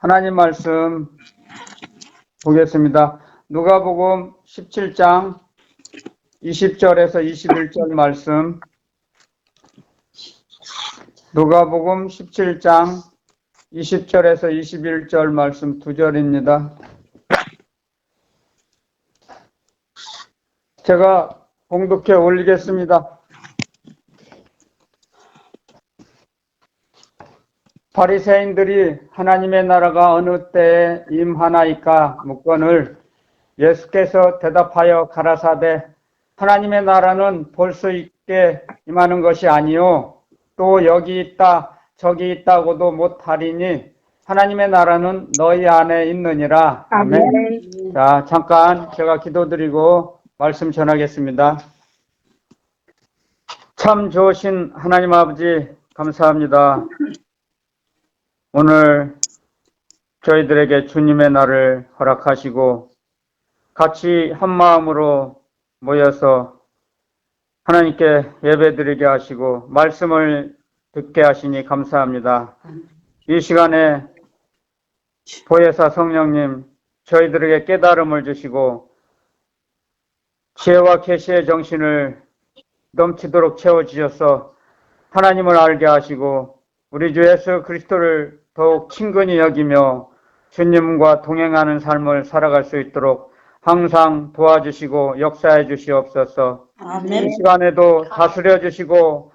하나님 말씀 보겠습니다. 누가복음 17장 20절에서 21절 말씀. 누가복음 17장 20절에서 21절 말씀 두 절입니다. 제가 봉독해 올리겠습니다. 바리새인들이 하나님의 나라가 어느 때에 임하나이까 묻거늘 예수께서 대답하여 가라사대 하나님의 나라는 볼 수 있게 임하는 것이 아니요 또 여기 있다 저기 있다고도 못하리니 하나님의 나라는 너희 안에 있느니라. 아멘. 자, 잠깐 제가 기도드리고 말씀 전하겠습니다. 참 좋으신 하나님 아버지 감사합니다. 오늘 저희들에게 주님의 날을 허락하시고 같이 한 마음으로 모여서 하나님께 예배드리게 하시고 말씀을 듣게 하시니 감사합니다. 이 시간에 보혜사 성령님 저희들에게 깨달음을 주시고 지혜와 계시의 정신을 넘치도록 채워주셔서 하나님을 알게 하시고 우리 주 예수 그리스도를 더욱 친근히 여기며 주님과 동행하는 삶을 살아갈 수 있도록 항상 도와주시고 역사해 주시옵소서. 아멘. 이 시간에도 다스려 주시고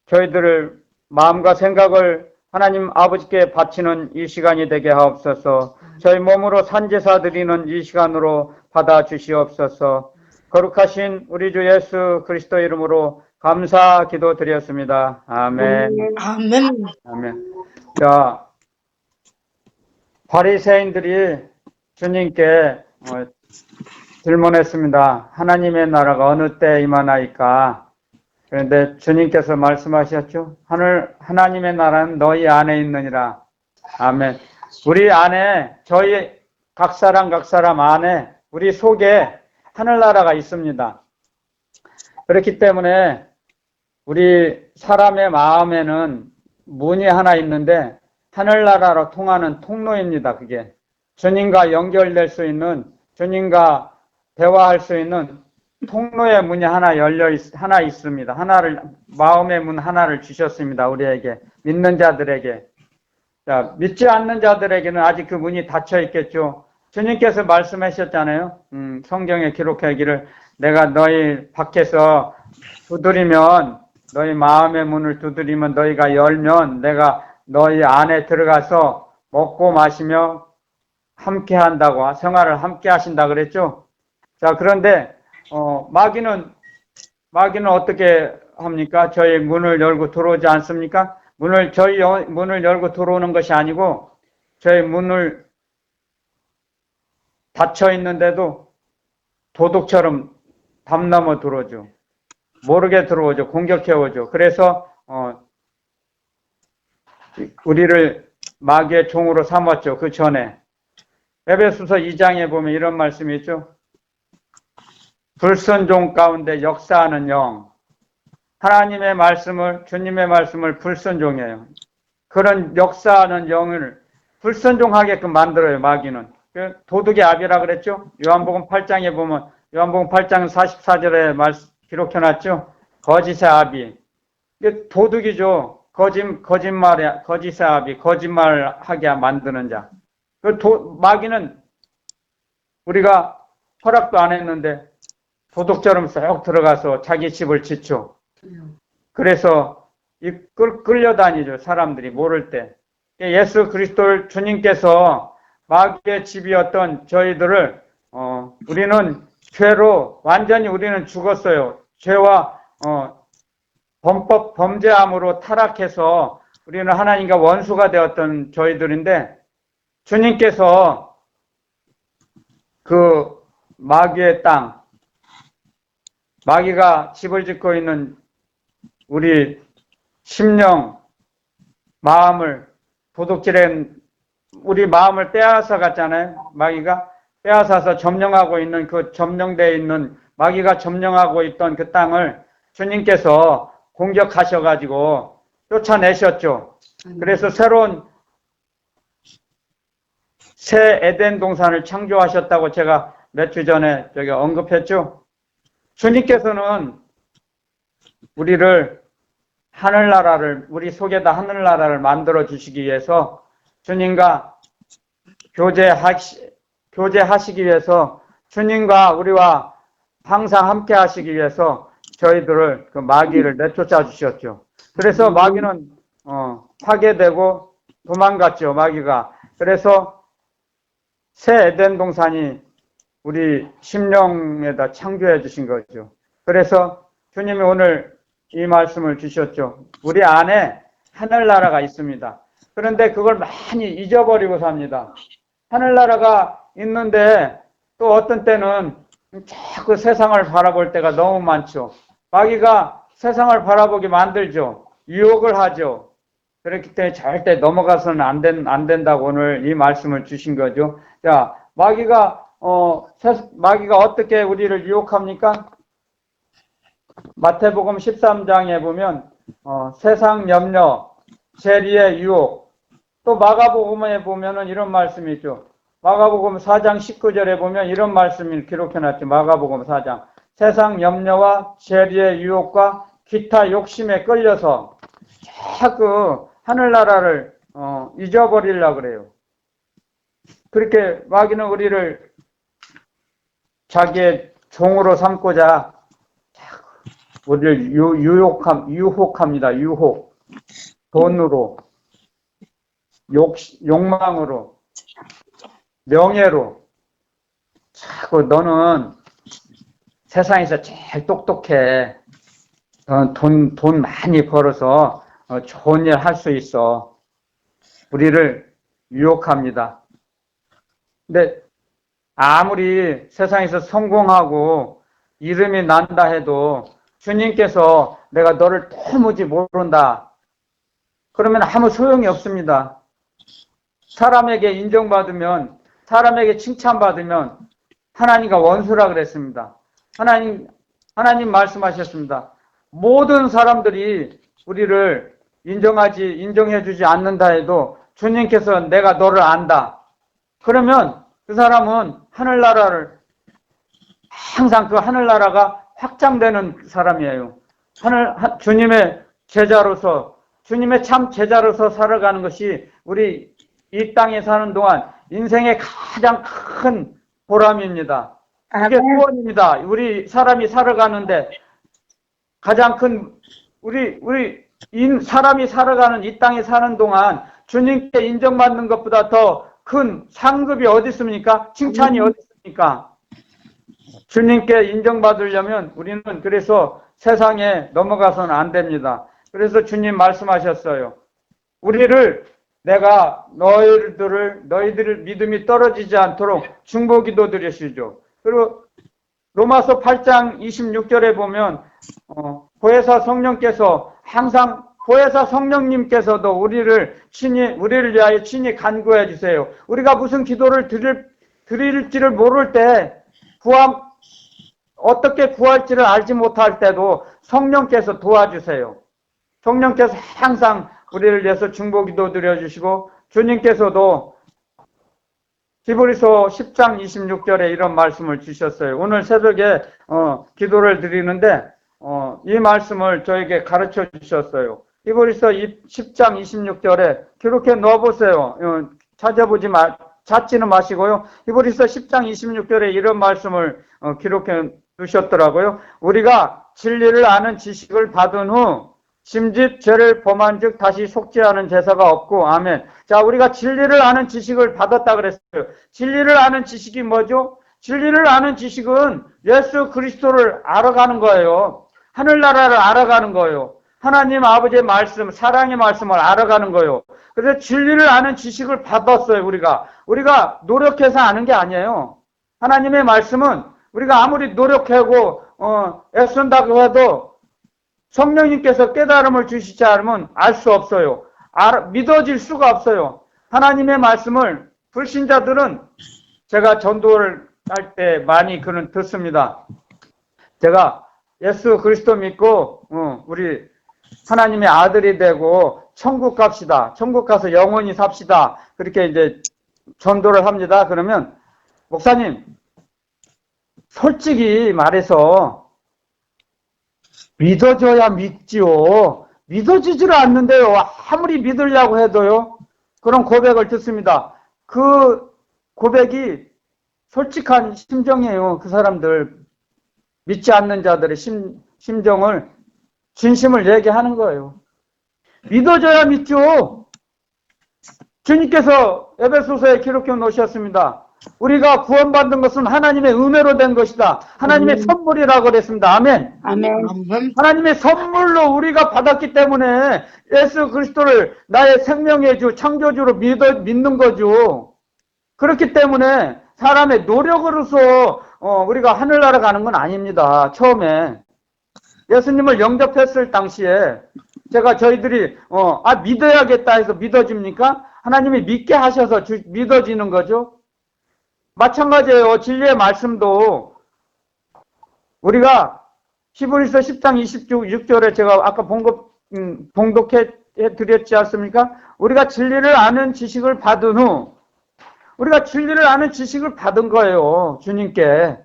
저희들을 마음과 생각을 하나님 아버지께 바치는 이 시간이 되게 하옵소서. 저희 몸으로 산제사 드리는 이 시간으로 받아 주시옵소서. 거룩하신 우리 주 예수 그리스도 이름으로 감사 기도 드렸습니다. 아멘. 아멘. 아멘. 자, 바리새인들이 주님께 질문했습니다. 하나님의 나라가 어느 때 임하나이까? 그런데 주님께서 말씀하셨죠. 하나님의 나라는 너희 안에 있느니라. 아멘. 우리 안에 저희 각 사람 안에 우리 속에 하늘나라가 있습니다. 그렇기 때문에 우리 사람의 마음에는 문이 하나 있는데 하늘나라로 통하는 통로입니다. 그게 주님과 연결될 수 있는 주님과 대화할 수 있는 통로의 문이 하나 하나 있습니다. 마음의 문 하나를 주셨습니다. 우리에게 믿는 자들에게. 자, 믿지 않는 자들에게는 아직 그 문이 닫혀 있겠죠. 주님께서 말씀하셨잖아요. 성경에 기록하기를 내가 너희 밖에서 두드리면 너희 마음의 문을 두드리면 너희가 열면 내가 너희 안에 들어가서 먹고 마시며 함께 한다고 생활을 함께 하신다 그랬죠. 자, 그런데 마귀는 어떻게 합니까? 저희 문을 열고 들어오지 않습니까? 저희 문을 열고 들어오는 것이 아니고 저희 문을 닫혀 있는데도 도둑처럼 담 넘어 들어오죠. 모르게 들어오죠. 공격해 오죠. 그래서 우리를 마귀의 종으로 삼았죠. 그 전에 에베소서 2장에 보면 이런 말씀이 있죠. 불순종 가운데 역사하는 영. 하나님의 말씀을 주님의 말씀을 불순종해요. 그런 역사하는 영을 불순종하게끔 만들어요. 마귀는. 도둑의 아비라 그랬죠. 요한복음 8장에 보면 요한복음 8장 44절에 기록해놨죠. 거짓의 아비. 이게 도둑이죠. 거짓의 아비, 거짓말하게 만드는 자. 마귀는 우리가 허락도 안 했는데 도둑처럼 쏙 들어가서 자기 집을 짓죠. 그래서 끌려다니죠. 사람들이 모를 때. 예수 그리스도 주님께서 마귀의 집이었던 저희들을 우리는 죄로 완전히 우리는 죽었어요. 죄와 범죄함으로 타락해서 우리는 하나님과 원수가 되었던 저희들인데 주님께서 그 마귀의 땅, 마귀가 집을 짓고 있는 우리 심령, 마음을 도둑질한 우리 마음을 빼앗아 갔잖아요. 마귀가 빼앗아서 점령하고 있는 그 점령되어 있는 마귀가 점령하고 있던 그 땅을 주님께서 공격하셔가지고 쫓아내셨죠. 그래서 새로운 새 에덴 동산을 창조하셨다고 제가 몇 주 전에 저기 언급했죠. 주님께서는 우리를 하늘나라를, 우리 속에다 하늘나라를 만들어 주시기 위해서 주님과 교제하시기 위해서 주님과 우리와 항상 함께 하시기 위해서 저희들을 그 마귀를 내쫓아 주셨죠. 그래서 마귀는 파괴되고 도망갔죠, 마귀가. 그래서 새 에덴 동산이 우리 심령에다 창조해 주신 거죠. 그래서 주님이 오늘 이 말씀을 주셨죠. 우리 안에 하늘나라가 있습니다. 그런데 그걸 많이 잊어버리고 삽니다. 하늘나라가 있는데 또 어떤 때는 자꾸 세상을 바라볼 때가 너무 많죠. 마귀가 세상을 바라보게 만들죠. 유혹을 하죠. 그렇기 때문에 절대 넘어가서는 안 된다고 오늘 이 말씀을 주신 거죠. 자, 마귀가 어떻게 우리를 유혹합니까? 마태복음 13장에 보면 세상 염려, 재리의 유혹, 또 마가복음에 보면은 이런 말씀이 있죠. 마가복음 4장 19절에 보면 이런 말씀이 기록해놨죠. 마가복음 4장. 세상 염려와 재리의 유혹과 기타 욕심에 끌려서 자꾸 하늘나라를 잊어버리려고 그래요. 그렇게 마귀는 우리를 자기의 종으로 삼고자 우리를 유혹합니다. 유혹. 돈으로, 욕망으로, 명예로. 자꾸 너는 세상에서 제일 똑똑해. 돈 많이 벌어서 좋은 일 할 수 있어. 우리를 유혹합니다. 근데 아무리 세상에서 성공하고 이름이 난다 해도 주님께서 내가 너를 도무지 모른다. 그러면 아무 소용이 없습니다. 사람에게 인정받으면, 사람에게 칭찬받으면 하나님과 원수라 그랬습니다. 하나님 말씀하셨습니다. 모든 사람들이 우리를 인정해주지 않는다 해도 주님께서 내가 너를 안다. 그러면 그 사람은 하늘나라를, 항상 그 하늘나라가 확장되는 사람이에요. 주님의 제자로서, 주님의 참 제자로서 살아가는 것이 우리 이 땅에 사는 동안 인생의 가장 큰 보람입니다. 그게 소원입니다. 우리 사람이 살아가는데 가장 큰, 사람이 살아가는 이 땅에 사는 동안 주님께 인정받는 것보다 더 큰 상급이 어디 있습니까? 칭찬이 어디 있습니까? 주님께 인정받으려면 우리는 그래서 세상에 넘어가서는 안 됩니다. 그래서 주님 말씀하셨어요. 내가 너희들 믿음이 떨어지지 않도록 중보기도 드리시죠. 그리고 로마서 8장 26절에 보면 보혜사 성령께서 항상 보혜사 성령님께서도 우리를 위하여 친히 간구해 주세요. 우리가 무슨 기도를 드릴지를 모를 때 어떻게 구할지를 알지 못할 때도 성령께서 도와주세요. 성령께서 항상 우리를 위해서 중보기도 드려주시고 주님께서도 히브리서 10장 26절에 이런 말씀을 주셨어요. 오늘 새벽에 기도를 드리는데 이 말씀을 저에게 가르쳐 주셨어요. 히브리서 10장 26절에 기록해 넣어보세요. 찾지는 마시고요. 히브리서 10장 26절에 이런 말씀을 기록해 두셨더라고요. 우리가 진리를 아는 지식을 받은 후 심짓 죄를 범한 즉 다시 속지 않은 제사가 없고. 아멘. 자, 우리가 진리를 아는 지식을 받았다 그랬어요. 진리를 아는 지식이 뭐죠? 진리를 아는 지식은 예수 그리스도를 알아가는 거예요. 하늘나라를 알아가는 거예요. 하나님 아버지의 말씀, 사랑의 말씀을 알아가는 거예요. 그래서 진리를 아는 지식을 받았어요, 우리가 노력해서 아는 게 아니에요. 하나님의 말씀은 우리가 아무리 노력하고 애쓴다고 해도 성령님께서 깨달음을 주시지 않으면 알 수 없어요. 믿어질 수가 없어요. 하나님의 말씀을 불신자들은 제가 전도를 할 때 많이 그는 듣습니다. 제가 예수 그리스도 믿고 우리 하나님의 아들이 되고 천국 갑시다. 천국 가서 영원히 삽시다. 그렇게 이제 전도를 합니다. 그러면 목사님, 솔직히 말해서 믿어줘야 믿지요. 믿어지질 않는데요. 아무리 믿으려고 해도요. 그런 고백을 듣습니다. 그 고백이 솔직한 심정이에요. 그 사람들, 믿지 않는 자들의 심정을, 진심을 얘기하는 거예요. 믿어줘야 믿죠. 주님께서 에베소서에 기록해 놓으셨습니다. 우리가 구원받은 것은 하나님의 은혜로 된 것이다. 하나님의 선물이라고 그랬습니다. 아멘. 아멘. 하나님의 선물로 우리가 받았기 때문에 예수 그리스도를 나의 생명의 주, 창조주로 믿는 거죠. 그렇기 때문에 사람의 노력으로서 우리가 하늘나라 가는 건 아닙니다. 처음에 예수님을 영접했을 당시에 제가 저희들이 믿어야겠다 해서 믿어집니까? 하나님이 믿게 하셔서 믿어지는 거죠. 마찬가지예요. 진리의 말씀도 우리가 히브리서 10장 26절에 제가 아까 봉독해 드렸지 않습니까? 우리가 진리를 아는 지식을 받은 후 우리가 진리를 아는 지식을 받은 거예요. 주님께.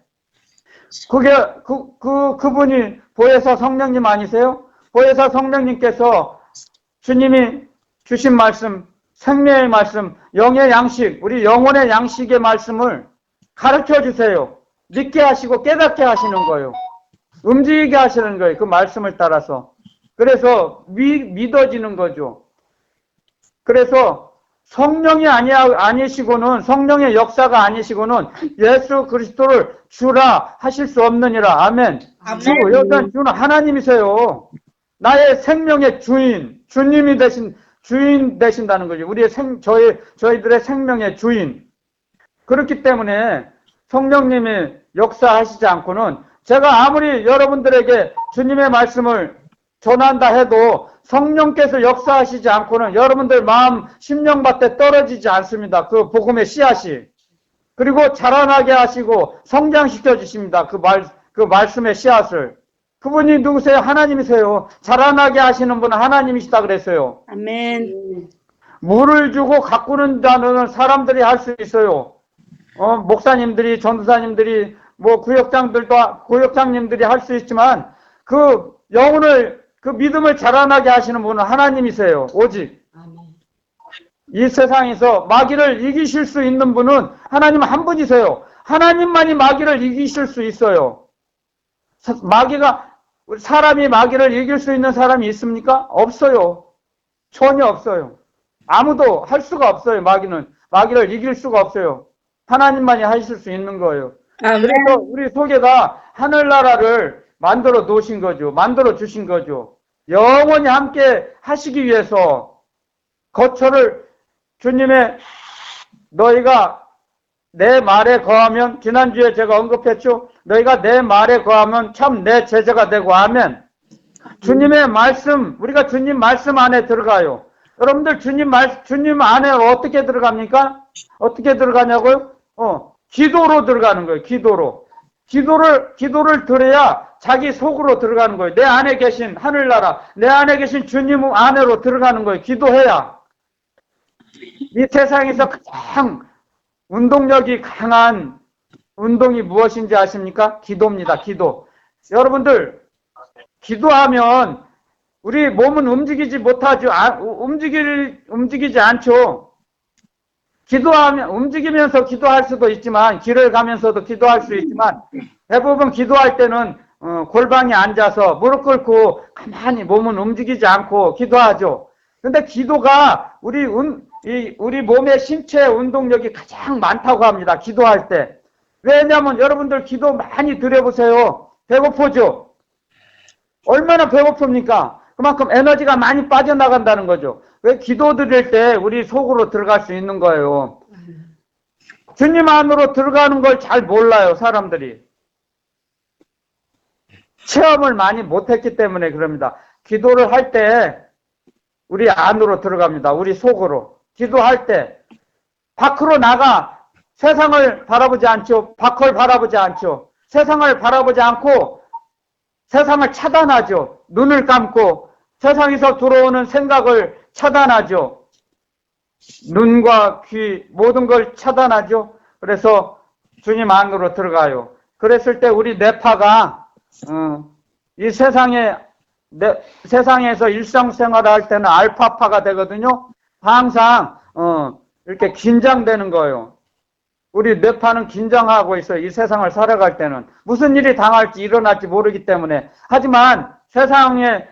그게 그분이 보혜사 성령님 아니세요? 보혜사 성령님께서 주님이 주신 말씀, 생명의 말씀, 영의 양식, 우리 영혼의 양식의 말씀을 가르쳐 주세요. 믿게 하시고 깨닫게 하시는 거예요. 움직이게 하시는 거예요. 그 말씀을 따라서. 그래서 믿어지는 거죠. 그래서 성령이 아니시고는, 성령의 역사가 아니시고는 예수 그리스도를 주라 하실 수 없느니라. 아멘. 여기는 주는 하나님이세요. 나의 생명의 주인, 주님이 주인 되신다는 거죠. 저희들의 생명의 주인. 그렇기 때문에 성령님이 역사하시지 않고는, 제가 아무리 여러분들에게 주님의 말씀을 전한다 해도 성령께서 역사하시지 않고는 여러분들 마음, 심령밭에 떨어지지 않습니다. 그 복음의 씨앗이. 그리고 자라나게 하시고 성장시켜 주십니다. 그 말씀의 씨앗을. 그분이 누구세요? 하나님이세요. 자라나게 하시는 분은 하나님이시다 그랬어요. 아멘. 물을 주고 가꾸는 자는 사람들이 할 수 있어요. 목사님들이, 전도사님들이, 구역장님들이 할 수 있지만, 그 영혼을, 그 믿음을 자라나게 하시는 분은 하나님이세요. 오직. 이 세상에서 마귀를 이기실 수 있는 분은 하나님 한 분이세요. 하나님만이 마귀를 이기실 수 있어요. 사람이 마귀를 이길 수 있는 사람이 있습니까? 없어요. 전혀 없어요. 아무도 할 수가 없어요. 마귀를 이길 수가 없어요. 하나님만이 하실 수 있는 거예요. 그래서 우리 속에다 하늘나라를 만들어 놓으신 거죠. 만들어 주신 거죠. 영원히 함께 하시기 위해서 거처를 주님의, 너희가 내 말에 거하면, 지난주에 제가 언급했죠. 너희가 내 말에 거하면 참 내 제자가 되고. 아멘. 주님의 말씀, 우리가 주님 말씀 안에 들어가요. 여러분들 주님 안에 어떻게 들어갑니까? 어떻게 들어가냐고요? 기도로 들어가는 거예요. 기도를 들어야 자기 속으로 들어가는 거예요. 내 안에 계신 하늘나라, 내 안에 계신 주님 안으로 들어가는 거예요. 기도해야. 이 세상에서 가장 운동력이 강한 운동이 무엇인지 아십니까? 기도입니다. 기도. 여러분들, 기도하면 우리 몸은 움직이지 못하죠. 움직이지 않죠. 움직이면서 기도할 수도 있지만, 길을 가면서도 기도할 수 있지만, 대부분 기도할 때는 골방에 앉아서 무릎 꿇고 가만히 몸은 움직이지 않고 기도하죠. 근데 기도가 우리 몸의 신체 운동력이 가장 많다고 합니다. 기도할 때. 왜냐하면 여러분들 기도 많이 드려보세요. 배고프죠? 얼마나 배고픕니까? 그만큼 에너지가 많이 빠져나간다는 거죠. 왜? 기도 드릴 때 우리 속으로 들어갈 수 있는 거예요. 주님 안으로 들어가는 걸 잘 몰라요, 사람들이. 체험을 많이 못했기 때문에 그럽니다. 기도를 할 때 우리 안으로 들어갑니다. 우리 속으로. 기도할 때 밖으로 나가 세상을 바라보지 않죠. 밖을 바라보지 않죠. 세상을 바라보지 않고 세상을 차단하죠. 눈을 감고 세상에서 들어오는 생각을 차단하죠. 눈과 귀 모든 걸 차단하죠. 그래서 주님 안으로 들어가요. 그랬을 때 우리 뇌파가 이 세상에서 일상생활을 할 때는 알파파가 되거든요. 항상 이렇게 긴장되는 거예요. 우리 뇌파는 긴장하고 있어요. 이 세상을 살아갈 때는 무슨 일이 당할지 일어날지 모르기 때문에. 하지만 세상의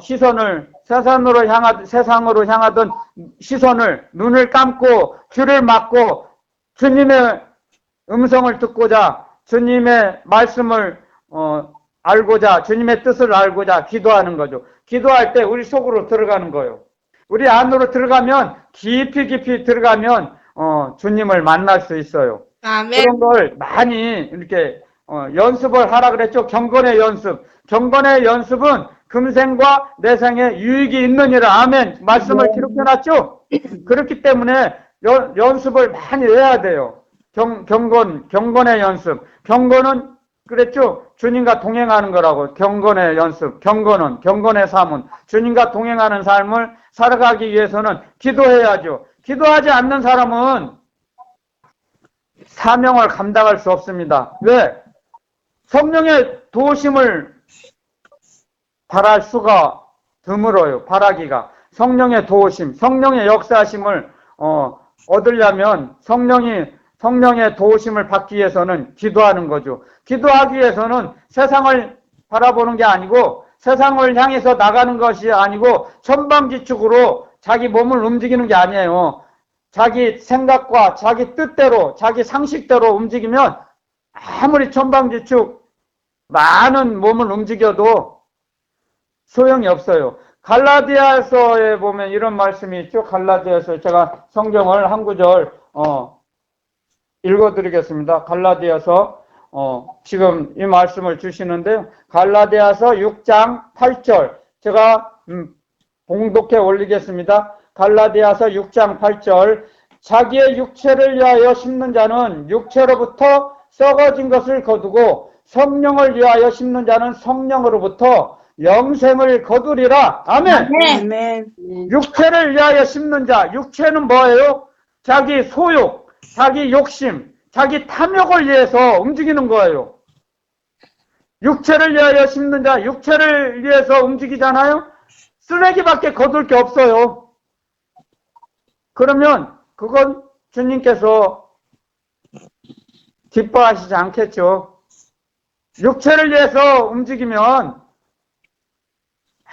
시선을 세상으로 향하던 시선을 눈을 감고 귀를 막고 주님의 음성을 듣고자 주님의 말씀을 알고자 주님의 뜻을 알고자 기도하는 거죠. 기도할 때 우리 속으로 들어가는 거예요. 우리 안으로 들어가면 깊이 들어가면 주님을 만날 수 있어요. 아멘. 그런 걸 많이 이렇게 연습을 하라 그랬죠. 경건의 연습. 경건의 연습은 금생과 내생에 유익이 있느니라. 아멘. 말씀을 기록해놨죠. 그렇기 때문에 연습을 많이 해야 돼요. 경건의 연습. 경건은 그랬죠. 주님과 동행하는 거라고. 경건의 연습. 경건의 삶은 주님과 동행하는 삶을 살아가기 위해서는 기도해야죠. 기도하지 않는 사람은 사명을 감당할 수 없습니다. 왜? 성령의 도우심을 바랄 수가 드물어요. 바라기가. 성령의 도우심, 성령의 역사하심을 얻으려면 성령의 도우심을 받기 위해서는 기도하는 거죠. 기도하기 위해서는 세상을 바라보는 게 아니고 세상을 향해서 나가는 것이 아니고 천방지축으로 자기 몸을 움직이는 게 아니에요. 자기 생각과 자기 뜻대로 자기 상식대로 움직이면 아무리 천방지축 많은 몸을 움직여도 소용이 없어요. 갈라디아서에 보면 이런 말씀이 있죠. 갈라디아서 제가 성경을 한 구절 읽어드리겠습니다. 갈라디아서 지금 이 말씀을 주시는데요. 갈라디아서 6장 8절 제가 봉독해 올리겠습니다. 갈라디아서 6장 8절 자기의 육체를 위하여 심는 자는 육체로부터 썩어진 것을 거두고 성령을 위하여 심는 자는 성령으로부터 영생을 거두리라. 아멘. 아멘. 육체를 위하여 심는 자. 육체는 뭐예요? 자기 소욕, 자기 욕심, 자기 탐욕을 위해서 움직이는 거예요. 육체를 위하여 심는 자, 육체를 위해서 움직이잖아요. 쓰레기밖에 거둘 게 없어요. 그러면 그건 주님께서 기뻐하시지 않겠죠. 육체를 위해서 움직이면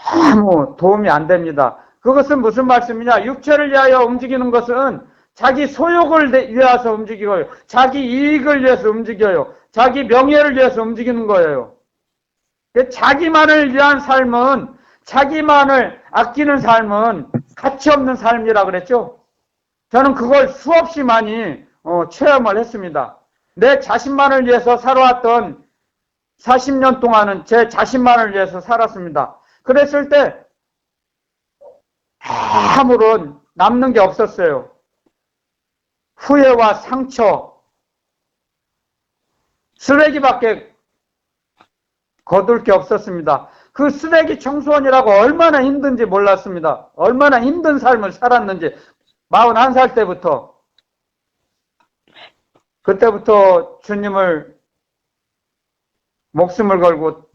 아무 도움이 안 됩니다. 그것은 무슨 말씀이냐? 육체를 위하여 움직이는 것은 자기 소욕을 위해서 움직여요. 자기 이익을 위해서 움직여요. 자기 명예를 위해서 움직이는 거예요. 자기만을 위한 삶은 자기만을 아끼는 삶은 가치 없는 삶이라 그랬죠. 저는 그걸 수없이 많이 체험을 했습니다. 내 자신만을 위해서 살아왔던 40년 동안은 제 자신만을 위해서 살았습니다. 그랬을 때 아무런 남는 게 없었어요. 후회와 상처, 쓰레기밖에 거둘 게 없었습니다. 그 쓰레기 청소원이라고 얼마나 힘든지 몰랐습니다. 얼마나 힘든 삶을 살았는지 41살 때부터 그때부터 주님을 목숨을 걸고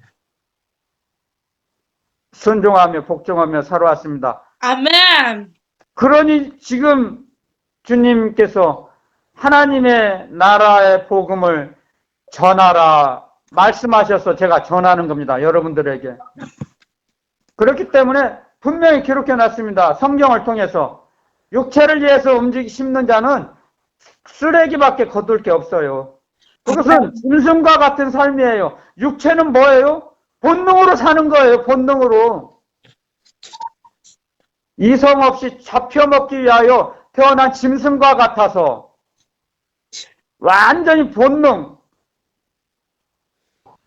순종하며 복종하며 살아왔습니다. 아멘. 그러니 지금 주님께서 하나님의 나라의 복음을 전하라 말씀하셔서 제가 전하는 겁니다. 여러분들에게. 그렇기 때문에 분명히 기록해 놨습니다. 성경을 통해서. 육체를 위해서 심는 자는 쓰레기밖에 거둘 게 없어요. 그것은 짐승과 같은 삶이에요. 육체는 뭐예요? 본능으로 사는 거예요. 본능으로. 이성 없이 잡혀먹기 위하여 태어난 짐승과 같아서 완전히 본능.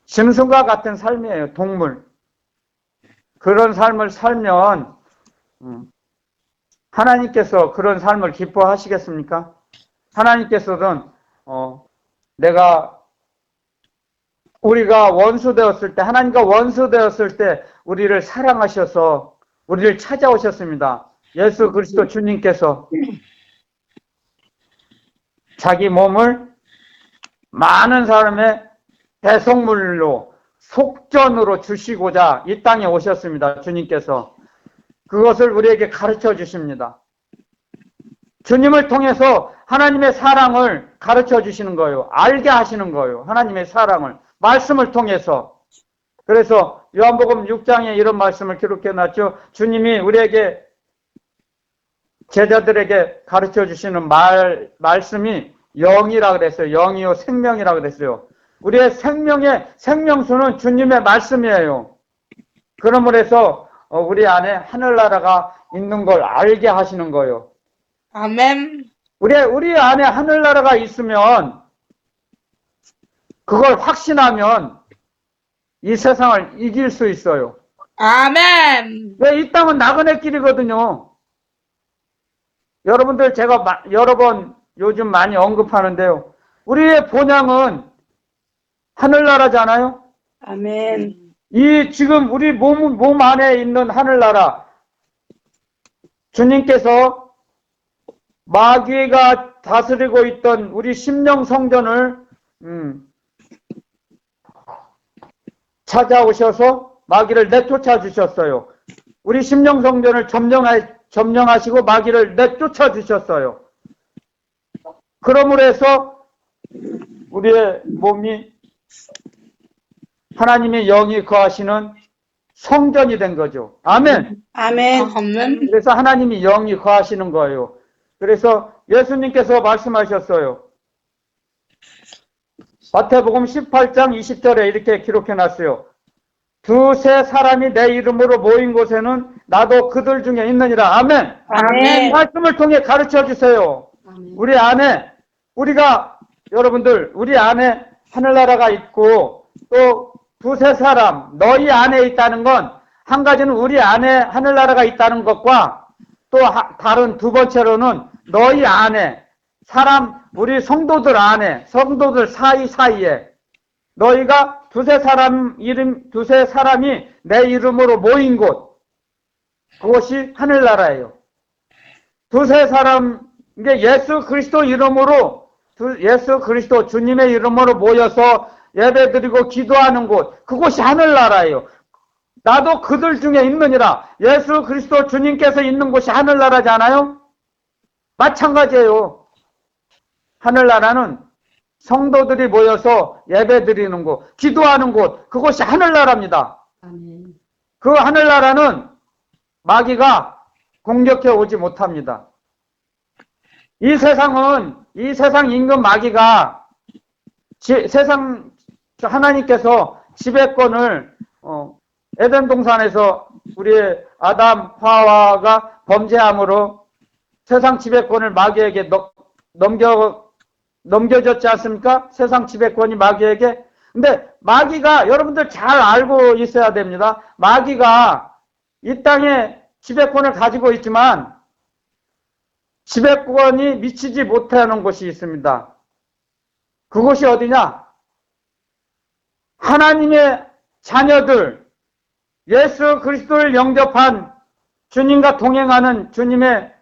짐승과 같은 삶이에요. 동물. 그런 삶을 살면 하나님께서 그런 삶을 기뻐하시겠습니까? 하나님께서는 우리가 원수 되었을 때, 하나님과 원수 되었을 때 우리를 사랑하셔서 우리를 찾아오셨습니다. 예수 그리스도 주님께서 자기 몸을 많은 사람의 배송물로 속전으로 주시고자 이 땅에 오셨습니다. 주님께서 그것을 우리에게 가르쳐 주십니다. 주님을 통해서 하나님의 사랑을 가르쳐 주시는 거예요. 알게 하시는 거예요. 하나님의 사랑을 말씀을 통해서. 그래서 요한복음 6장에 이런 말씀을 기록해 놨죠. 주님이 우리에게 제자들에게 가르쳐 주시는 말씀이 영이라 그랬어요. 영이요 생명이라 그랬어요. 우리의 생명의 생명수는 주님의 말씀이에요. 그러므로 해서 우리 안에 하늘나라가 있는 걸 알게 하시는 거예요. 아멘. 우리 안에 하늘나라가 있으면 그걸 확신하면 이 세상을 이길 수 있어요. 아멘. 왜 이 땅은 나그네 길이거든요. 여러분들 제가 여러 번 요즘 많이 언급하는데요. 우리의 본향은 하늘나라잖아요. 아멘. 이 지금 우리 몸 안에 있는 하늘나라 주님께서 마귀가 다스리고 있던 우리 심령 성전을 찾아오셔서 마귀를 내쫓아 주셨어요. 우리 심령 성전을 점령하시고 마귀를 내쫓아 주셨어요. 그러므로 해서 우리의 몸이 하나님의 영이 거하시는 성전이 된 거죠. 아멘. 아멘. 아멘. 그래서 하나님이 영이 거하시는 거예요. 그래서 예수님께서 말씀하셨어요. 마태복음 18장 20절에 이렇게 기록해 놨어요. 두세 사람이 내 이름으로 모인 곳에는 나도 그들 중에 있느니라. 아멘. 아멘. 말씀을 통해 가르쳐 주세요. 우리 안에 여러분들 우리 안에 하늘나라가 있고 또 두세 사람 너희 안에 있다는 건 한 가지는 우리 안에 하늘나라가 있다는 것과 또 다른 두 번째로는 너희 안에 우리 성도들 안에 성도들 사이사이에 너희가 두세 사람이 내 이름으로 모인 곳 그것이 하늘나라예요. 두세 사람 이게 예수 그리스도 이름으로 예수 그리스도 주님의 이름으로 모여서 예배드리고 기도하는 곳 그곳이 하늘나라예요. 나도 그들 중에 있느니라. 예수 그리스도 주님께서 있는 곳이 하늘나라잖아요. 마찬가지예요. 하늘나라는 성도들이 모여서 예배드리는 곳, 기도하는 곳, 그곳이 하늘나라입니다. 아멘. 그 하늘나라는 마귀가 공격해 오지 못합니다. 이 세상 임금 마귀가 하나님께서 지배권을 에덴 동산에서 우리의 아담 하와가 범죄함으로 세상 지배권을 마귀에게 넘겨줬지 않습니까? 세상 지배권이 마귀에게. 근데 마귀가 여러분들 잘 알고 있어야 됩니다. 마귀가 이 땅에 지배권을 가지고 있지만 지배권이 미치지 못하는 곳이 있습니다. 그곳이 어디냐? 하나님의 자녀들, 예수 그리스도를 영접한 주님과 동행하는 주님의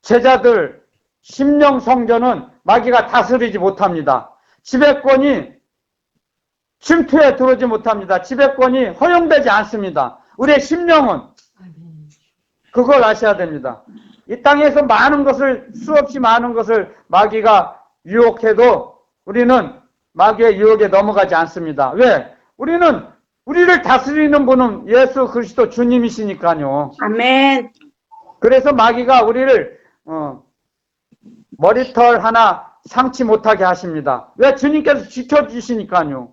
제자들, 심령 성전은 마귀가 다스리지 못합니다. 지배권이 침투에 들어오지 못합니다. 지배권이 허용되지 않습니다. 우리의 심령은 그걸 아셔야 됩니다. 이 땅에서 수없이 많은 것을 마귀가 유혹해도 우리는 마귀의 유혹에 넘어가지 않습니다. 왜? 우리를 다스리는 분은 예수 그리스도 주님이시니까요. 아멘. 그래서 마귀가 우리를 머리털 하나 상치 못하게 하십니다. 왜? 주님께서 지켜주시니까요.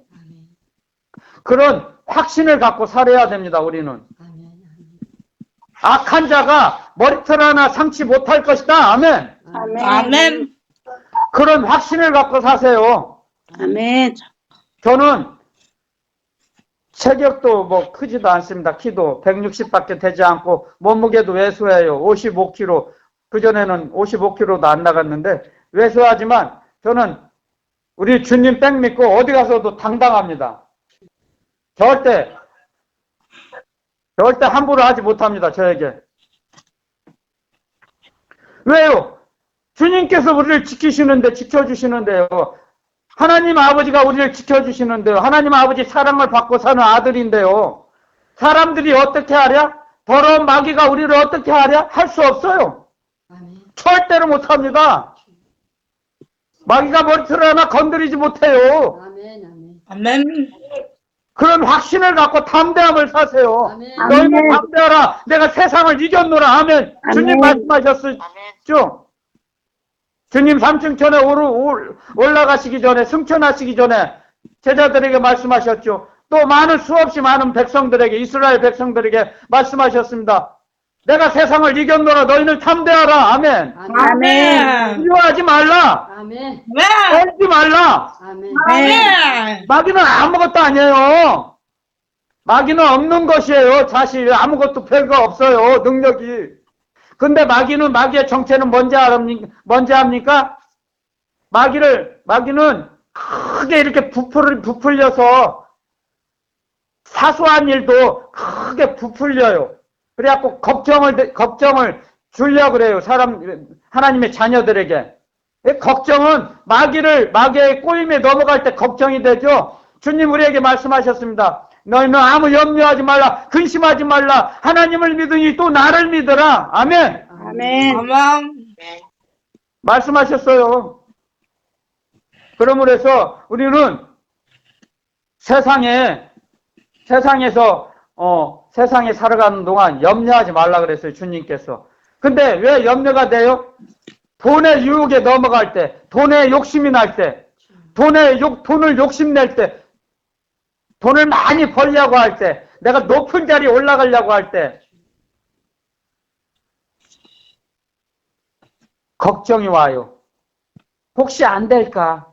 그런 확신을 갖고 살아야 됩니다. 우리는. 악한 자가 머리털 하나 상치 못할 것이다. 아멘. 아멘. 아멘. 그런 확신을 갖고 사세요. 아멘. 저는 체격도 크지도 않습니다. 키도 160밖에 되지 않고 몸무게도 왜소해요. 55kg. 그전에는 55kg도 안 나갔는데 왜소하지만 저는 우리 주님 백 믿고 어디 가서도 당당합니다. 절대 함부로 하지 못합니다. 저에게. 왜요? 주님께서 우리를 지키시는데, 지켜주시는데요. 하나님 아버지가 우리를 지켜주시는데요. 하나님 아버지 사랑을 받고 사는 아들인데요. 사람들이 어떻게 하랴? 더러운 마귀가 우리를 어떻게 하랴? 할 수 없어요. 절대로 못합니다. 마귀가 머리털 하나 건드리지 못해요. 아멘. 그런 확신을 갖고 담대함을 사세요. 아멘. 너희는 담대하라. 내가 세상을 이겼노라. 아멘. 주님 아멘. 말씀하셨죠. 주님 3층 전에 올라가시기 전에, 승천하시기 전에 제자들에게 말씀하셨죠. 또 많은 수없이 많은 백성들에게, 이스라엘 백성들에게 말씀하셨습니다. 내가 세상을 이겼노라. 너희는 담대하라. 아멘. 아멘. 두려워하지 말라. 아멘. 떨지 말라. 아멘. 아멘. 마귀는 아무것도 아니에요. 마귀는 없는 것이에요. 사실 아무것도 별거 없어요. 능력이. 근데 마귀의 정체는 뭔지 압니까? 마귀는 크게 이렇게 부풀려서 사소한 일도 크게 부풀려요. 그래갖고 걱정을 주려고 그래요. 하나님의 자녀들에게. 걱정은 마귀의 꼬임에 넘어갈 때 걱정이 되죠. 주님 우리에게 말씀하셨습니다. 너희는 아무 염려하지 말라. 근심하지 말라. 하나님을 믿으니 또 나를 믿으라. 아멘. 아멘. 아멘. 말씀하셨어요. 그러므로 해서 우리는 세상에 살아가는 동안 염려하지 말라 그랬어요. 주님께서. 근데 왜 염려가 돼요? 돈의 유혹에 넘어갈 때, 돈의 욕심이 날 때, 돈을 욕심낼 때, 돈을 많이 벌려고 할 때, 내가 높은 자리에 올라가려고 할 때, 걱정이 와요. 혹시 안 될까?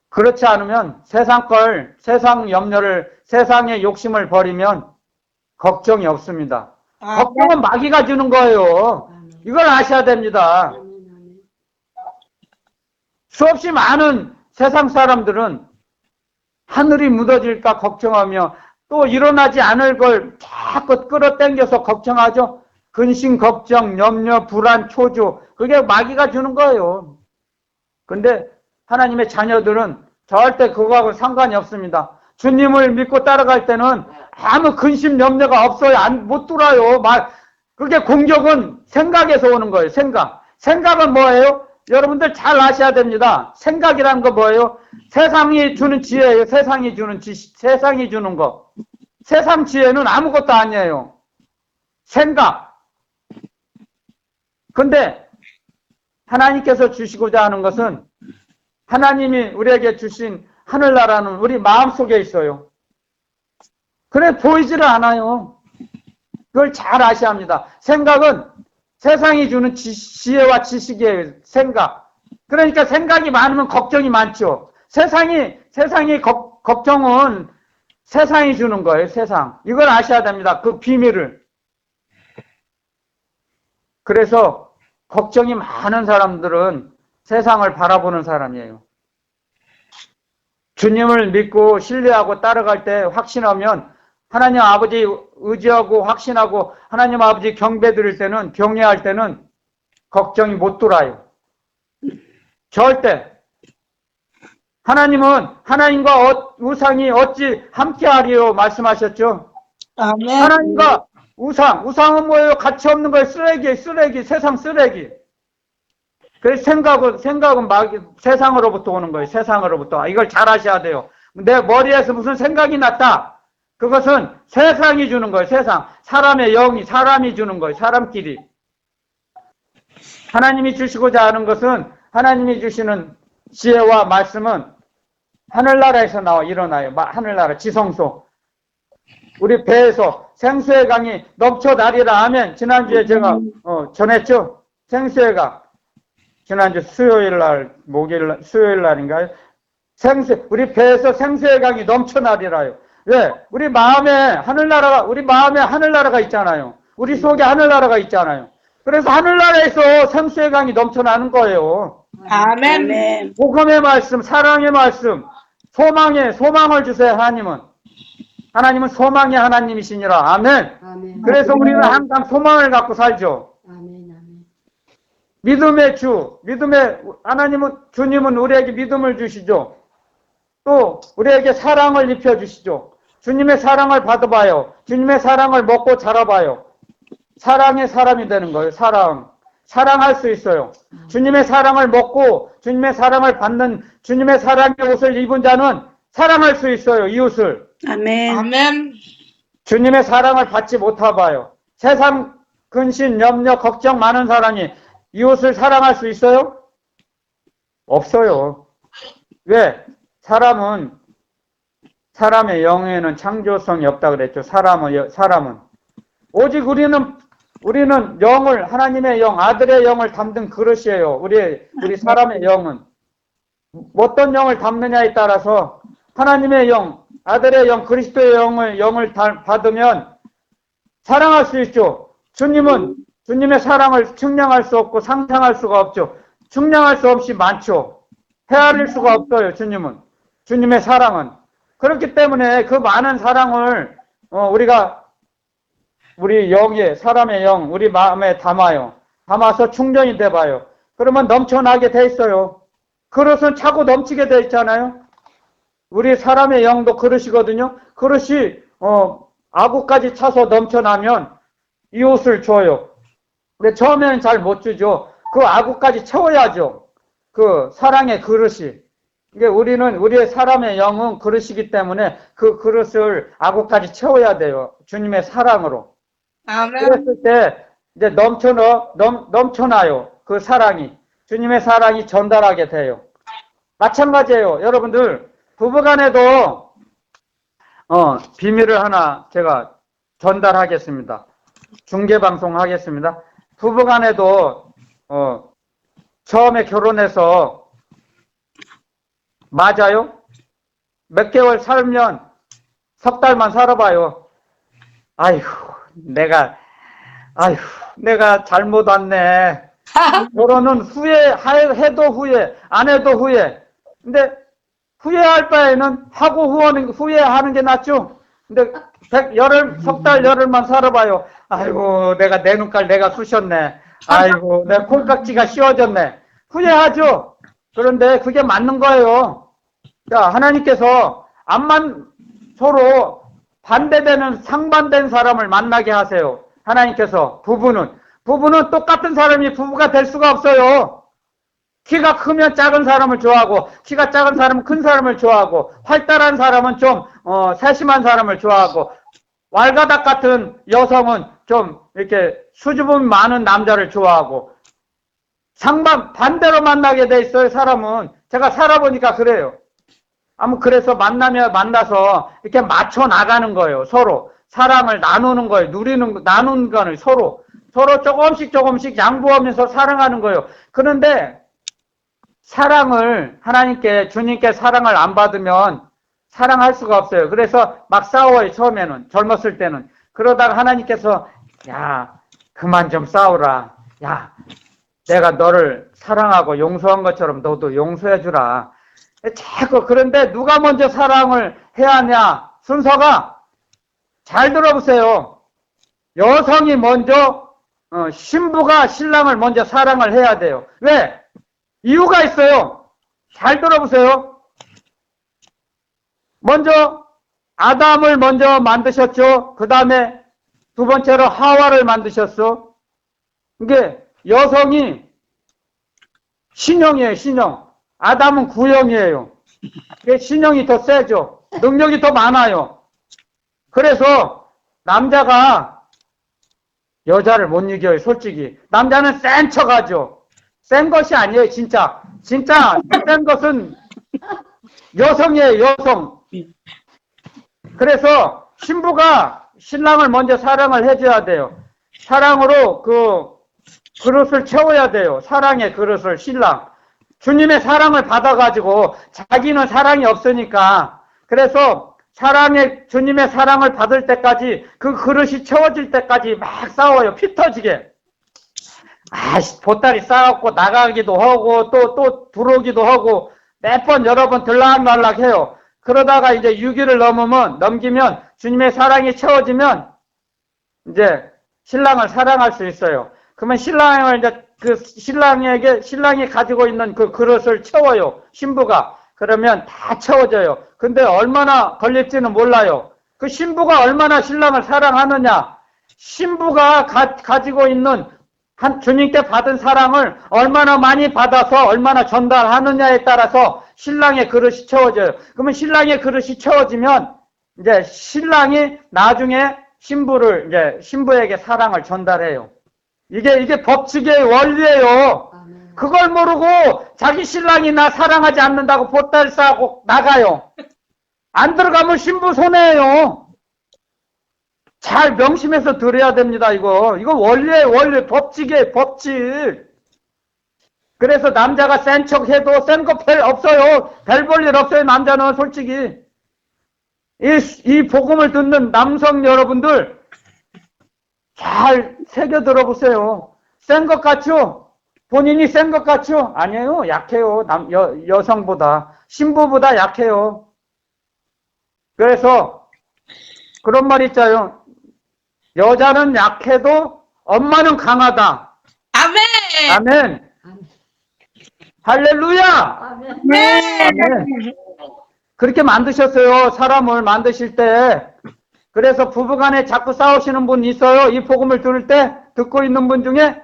그렇지 않으면 세상 염려를, 세상의 욕심을 버리면 걱정이 없습니다. 걱정은 마귀가 주는 거예요. 이걸 아셔야 됩니다. 수없이 많은 세상 사람들은 하늘이 무너질까 걱정하며 또 일어나지 않을 걸 자꾸 끌어당겨서 걱정하죠. 근심, 걱정, 염려, 불안, 초조. 그게 마귀가 주는 거예요. 근데 하나님의 자녀들은 절대 그거하고 상관이 없습니다. 주님을 믿고 따라갈 때는 아무 근심, 염려가 없어요. 못 돌아요. 그게 공격은 생각에서 오는 거예요. 생각은 뭐예요? 여러분들 잘 아셔야 됩니다. 생각이라는 거 뭐예요? 세상이 주는 지혜예요. 세상이 주는 거. 세상 지혜는 아무것도 아니에요. 생각. 근데 하나님께서 주시고자 하는 것은 하나님이 우리에게 주신 하늘나라는 우리 마음속에 있어요. 그래 보이지를 않아요. 그걸 잘 아셔야 합니다. 생각은 세상이 주는 지혜와 지식이에요. 생각. 그러니까 생각이 많으면 걱정이 많죠. 세상이 걱정은 세상이 주는 거예요. 세상. 이걸 아셔야 됩니다. 그 비밀을. 그래서 걱정이 많은 사람들은 세상을 바라보는 사람이에요. 주님을 믿고 신뢰하고 따라갈 때 확신하면 하나님 아버지 의지하고 확신하고 하나님 아버지 경배 드릴 때는 경외할 때는 걱정이 못 돌아요. 절대. 하나님은 하나님과 우상이 어찌 함께하리요 말씀하셨죠. 아멘. 하나님과 우상은 뭐예요? 가치 없는 거예요. 쓰레기, 세상 쓰레기. 그래서 생각은 세상으로부터 오는 거예요. 세상으로부터. 이걸 잘 아셔야 돼요. 내 머리에서 무슨 생각이 났다. 그것은 세상이 주는 거예요. 세상. 사람의 영이, 사람이 주는 거예요. 사람끼리. 하나님이 주시고자 하는 것은 하나님이 주시는 지혜와 말씀은 하늘나라에서 일어나요. 하늘나라, 지성소. 우리 배에서 생수의 강이 넘쳐나리라. 아멘. 지난주에 제가 전했죠. 생수의 강. 지난주 수요일 날인가요? 우리 배에서 생수의 강이 넘쳐나리라요. 왜? 우리 마음에 하늘나라가 있잖아요. 우리 속에 하늘나라가 있잖아요. 그래서 하늘나라에서 생수의 강이 넘쳐나는 거예요. 아멘. 복음의 말씀, 사랑의 말씀, 소망을 주세요. 하나님은 소망의 하나님이시니라. 아멘. 아멘. 그래서 우리는 항상 소망을 갖고 살죠. 아멘. 아멘. 믿음의 주, 하나님은, 주님은 우리에게 믿음을 주시죠. 또 우리에게 사랑을 입혀주시죠. 주님의 사랑을 받아봐요. 주님의 사랑을 먹고 자라봐요. 사랑의 사람이 되는 거예요. 사랑할 수 있어요. 주님의 사랑을 먹고 주님의 사랑을 받는, 주님의 사랑의 옷을 입은 자는 사랑할 수 있어요. 이웃을. 아멘. 아멘. 주님의 사랑을 받지 못해봐요. 세상 근심, 염려, 걱정 많은 사람이 이웃을 사랑할 수 있어요? 없어요. 왜? 사람의 영에는 창조성이 없다 그랬죠. 사람은. 오직 우리는 영을, 하나님의 영, 아들의 영을 담는 그릇이에요. 우리 사람의 영은. 어떤 영을 담느냐에 따라서 하나님의 영, 아들의 영, 그리스도의 영을 받으면 사랑할 수 있죠. 주님의 사랑을 측량할 수 없고 상상할 수가 없죠. 측량할 수 없이 많죠. 헤아릴 수가 없어요. 주님의 사랑은. 그렇기 때문에 그 많은 사랑을 우리가 우리 영에, 사람의 영, 우리 마음에 담아서 충전이 돼봐요. 그러면 넘쳐나게 돼 있어요. 그릇은 차고 넘치게 돼 있잖아요. 우리 사람의 영도 그릇이거든요. 그릇이 아구까지 차서 넘쳐나면 이웃을 줘요. 근데 처음에는 잘 못 주죠. 그 아구까지 채워야죠. 그 사랑의 그릇이. 이게 우리의 사람의 영은 그릇이기 때문에 그 그릇을 아구까지 채워야 돼요. 주님의 사랑으로. 아멘. 그랬을 때 이제 넘쳐나요. 그 사랑이. 주님의 사랑이 전달하게 돼요. 마찬가지예요. 여러분들, 부부간에도 비밀을 하나 제가 전달하겠습니다. 중계방송 하겠습니다. 부부간에도 처음에 결혼해서 맞아요? 몇 개월 살면 석 달만 살아봐요. 내가 잘못 왔네. 결혼은 해도 후회, 안 해도 후회. 근데 후회할 바에는 하고 후회하는 게 낫죠? 근데 석 달 열흘만 살아봐요. 아이고, 내가 내 눈깔 내가 쑤셨네. 아이고, 내 콩깍지가 씌워졌네. 후회하죠? 그런데 그게 맞는 거예요. 자, 하나님께서 서로 반대되는 상반된 사람을 만나게 하세요. 하나님께서 부부는 똑같은 사람이 부부가 될 수가 없어요. 키가 크면 작은 사람을 좋아하고, 키가 작은 사람은 큰 사람을 좋아하고, 활달한 사람은 좀 세심한 사람을 좋아하고, 왈가닥 같은 여성은 좀 이렇게 수줍음 많은 남자를 좋아하고, 반대로 만나게 돼 있어요. 사람은. 제가 살아보니까 그래요. 그래서 만나서 이렇게 맞춰 나가는 거예요. 서로 사랑을 나누는 거예요. 나누는 거는 서로 조금씩 양보하면서 사랑하는 거예요. 그런데 사랑을 주님께 사랑을 안 받으면 사랑할 수가 없어요. 그래서 막 싸워요. 처음에는, 젊었을 때는. 그러다가 하나님께서, 야, 그만 좀 싸우라. 야, 내가 너를 사랑하고 용서한 것처럼 너도 용서해 주라. 그런데 누가 먼저 사랑을 해야 하냐? 순서가, 잘 들어보세요. 여성이 먼저, 신부가 신랑을 먼저 사랑을 해야 돼요. 왜? 이유가 있어요. 잘 들어보세요. 먼저 아담을 먼저 만드셨죠. 그 다음에 두 번째로 하와를 만드셨어. 이게 여성이 신형이에요. 신형. 아담은 구형이에요. 신형이 더 세죠. 능력이 더 많아요. 그래서 남자가 여자를 못 이겨요. 솔직히. 남자는 센 척하죠. 센 것이 아니에요. 진짜 센 것은 여성이에요. 여성. 그래서 신부가 신랑을 먼저 사랑을 해줘야 돼요. 사랑으로 그 그릇을 채워야 돼요. 사랑의 그릇을 신랑. 주님의 사랑을 받아가지고 자기는 사랑이 없으니까, 그래서 주님의 사랑을 받을 때까지, 그 그릇이 채워질 때까지 막 싸워요. 피 터지게. 보따리 싸갖고 나가기도 하고 또 들어오기도 하고 여러 번 들락날락 해요. 그러다가 이제 6일을 넘기면 주님의 사랑이 채워지면 이제 신랑을 사랑할 수 있어요. 그러면 신랑을 이제 그 신랑이 가지고 있는 그 그릇을 채워요. 신부가. 그러면 다 채워져요. 근데 얼마나 걸릴지는 몰라요. 그 신부가 얼마나 신랑을 사랑하느냐. 신부가 가지고 있는 주님께 받은 사랑을 얼마나 많이 받아서 얼마나 전달하느냐에 따라서 신랑의 그릇이 채워져요. 그러면 신랑의 그릇이 채워지면 이제 신랑이 나중에 신부에게 사랑을 전달해요. 이게 법칙의 원리예요. 그걸 모르고 자기 신랑이 나 사랑하지 않는다고 보따리 싸고 나가요. 안 들어가면 신부 손해예요. 잘 명심해서 들어야 됩니다. 이거 원리예요. 원리. 법칙이에요. 법칙. 그래서 남자가 센 척 해도 센 거 별 없어요. 별 볼 일 없어요. 남자는 솔직히. 이 복음을 듣는 남성 여러분들 잘 새겨 들어보세요. 센 것 같죠? 본인이 센 것 같죠? 아니에요. 약해요. 여성보다. 신부보다 약해요. 그래서 그런 말 있잖아요. 여자는 약해도 엄마는 강하다. 아멘. 아멘. 할렐루야. 아멘. 그렇게 만드셨어요. 사람을 만드실 때. 그래서 부부간에 자꾸 싸우시는 분 있어요. 이 복음을 들을 때 듣고 있는 분 중에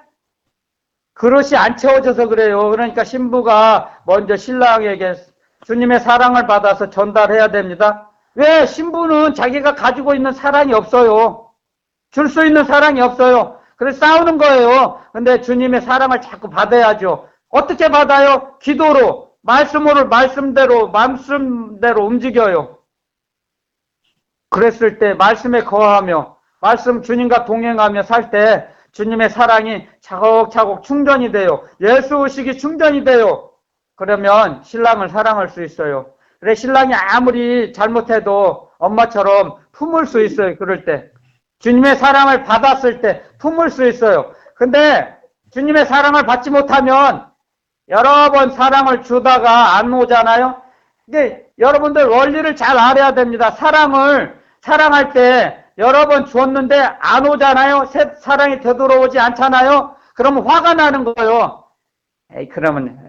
그릇이 안 채워져서 그래요. 그러니까 신부가 먼저 신랑에게 주님의 사랑을 받아서 전달해야 됩니다. 왜? 신부는 자기가 가지고 있는 사랑이 없어요. 줄 수 있는 사랑이 없어요. 그래서 싸우는 거예요. 근데 주님의 사랑을 자꾸 받아야죠. 어떻게 받아요? 기도로, 말씀대로 움직여요. 그랬을 때 말씀에 거하며 주님과 동행하며 살 때 주님의 사랑이 차곡차곡 충전이 돼요. 예수 의식이 충전이 돼요. 그러면 신랑을 사랑할 수 있어요. 그래 신랑이 아무리 잘못해도 엄마처럼 품을 수 있어요. 그럴 때. 주님의 사랑을 받았을 때 품을 수 있어요. 근데 주님의 사랑을 받지 못하면 여러 번 사랑을 주다가 안 오잖아요. 근데 여러분들 원리를 잘 알아야 됩니다. 사랑할 때 여러 번 줬는데 안 오잖아요. 사랑이 되돌아오지 않잖아요. 그러면 화가 나는 거예요. 그러면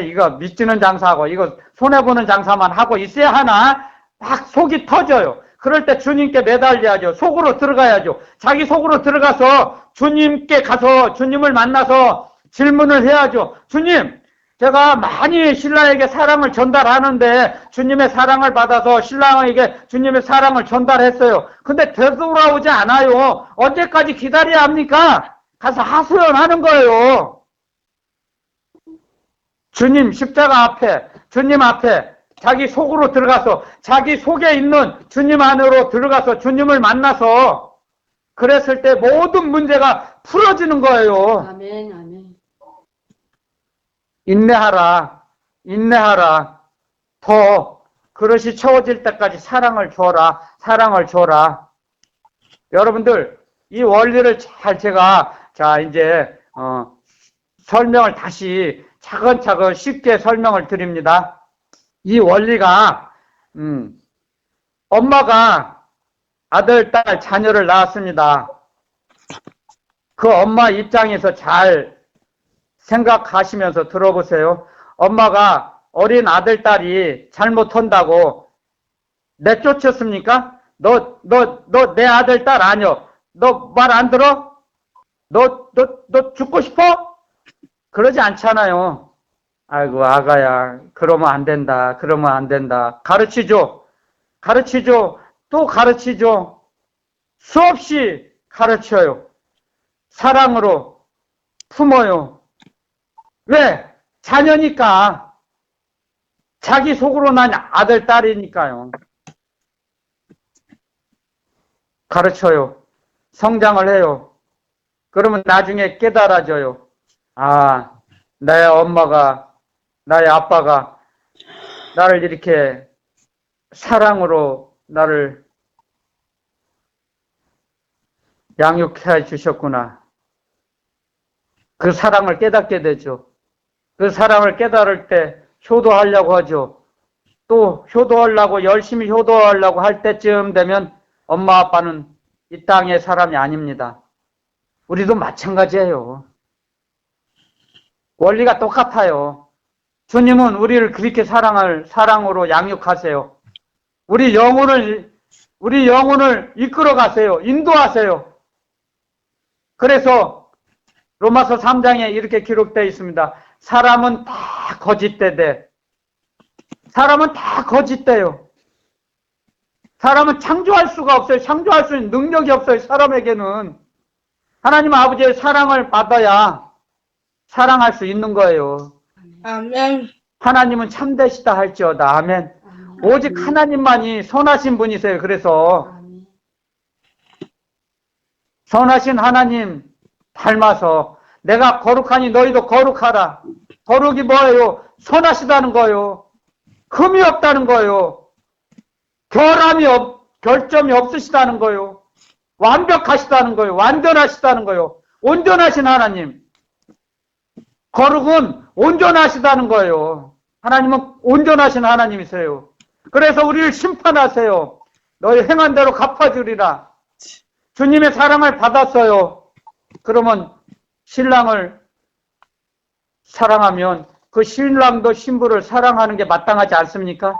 이거 믿지는 장사하고 이거 손해보는 장사만 하고 있어야 하나? 막 속이 터져요. 그럴 때 주님께 매달려야죠. 속으로 들어가야죠. 자기 속으로 들어가서 주님께 가서 주님을 만나서 질문을 해야죠. 주님, 제가 많이 신랑에게 사랑을 전달하는데 주님의 사랑을 받아서 신랑에게 주님의 사랑을 전달했어요. 근데 되돌아오지 않아요. 언제까지 기다려야 합니까? 가서 하소연하는 거예요. 주님 십자가 앞에, 주님 앞에 자기 속으로 들어가서 자기 속에 있는 주님 안으로 들어가서 주님을 만나서 그랬을 때 모든 문제가 풀어지는 거예요. 아멘, 아멘. 인내하라. 더 그릇이 채워질 때까지 사랑을 줘라. 여러분들 이 원리를 이제 설명을 다시 차근차근 쉽게 설명을 드립니다. 이 원리가 엄마가 아들, 딸, 자녀를 낳았습니다. 그 엄마 입장에서 잘 생각하시면서 들어보세요. 엄마가 어린 아들, 딸이 잘못한다고 내쫓았습니까? 너 내 아들, 딸 아니여. 너 말 안 들어? 너 죽고 싶어? 그러지 않잖아요. 아이고, 아가야, 그러면 안 된다. 가르치죠. 또 가르치죠. 수없이 가르쳐요. 사랑으로 품어요. 왜? 자녀니까. 자기 속으로 난 아들, 딸이니까요. 가르쳐요. 성장을 해요. 그러면 나중에 깨달아져요. 아, 나의 엄마가, 나의 아빠가 나를 이렇게 사랑으로 나를 양육해 주셨구나. 그 사랑을 깨닫게 되죠. 그 사랑을 깨달을 때 효도하려고 하죠. 또 효도하려고 열심히 효도하려고 할 때쯤 되면 엄마 아빠는 이 땅의 사람이 아닙니다. 우리도 마찬가지예요. 원리가 똑같아요. 주님은 우리를 그렇게 사랑으로 양육하세요. 우리 영혼을 이끌어 가세요. 인도하세요. 그래서 로마서 3장에 이렇게 기록되어 있습니다. 사람은 다 거짓되되, 사람은 다 거짓돼요. 사람은 창조할 수가 없어요. 창조할 수 있는 능력이 없어요. 사람에게는. 하나님 아버지의 사랑을 받아야 사랑할 수 있는 거예요. 아멘. 하나님은 참되시다 할지어다. 아멘. 오직 하나님만이 선하신 분이세요. 그래서 선하신 하나님 닮아서 내가 거룩하니 너희도 거룩하라. 거룩이 뭐예요? 선하시다는 거예요. 흠이 없다는 거예요. 결점이 없으시다는 거예요. 완벽하시다는 거예요. 완전하시다는 거예요. 온전하신 하나님. 거룩은 온전하시다는 거예요. 하나님은 온전하신 하나님이세요. 그래서 우리를 심판하세요. 너희 행한 대로 갚아주리라. 주님의 사랑을 받았어요. 그러면 신랑을 사랑하면 그 신랑도 신부를 사랑하는 게 마땅하지 않습니까?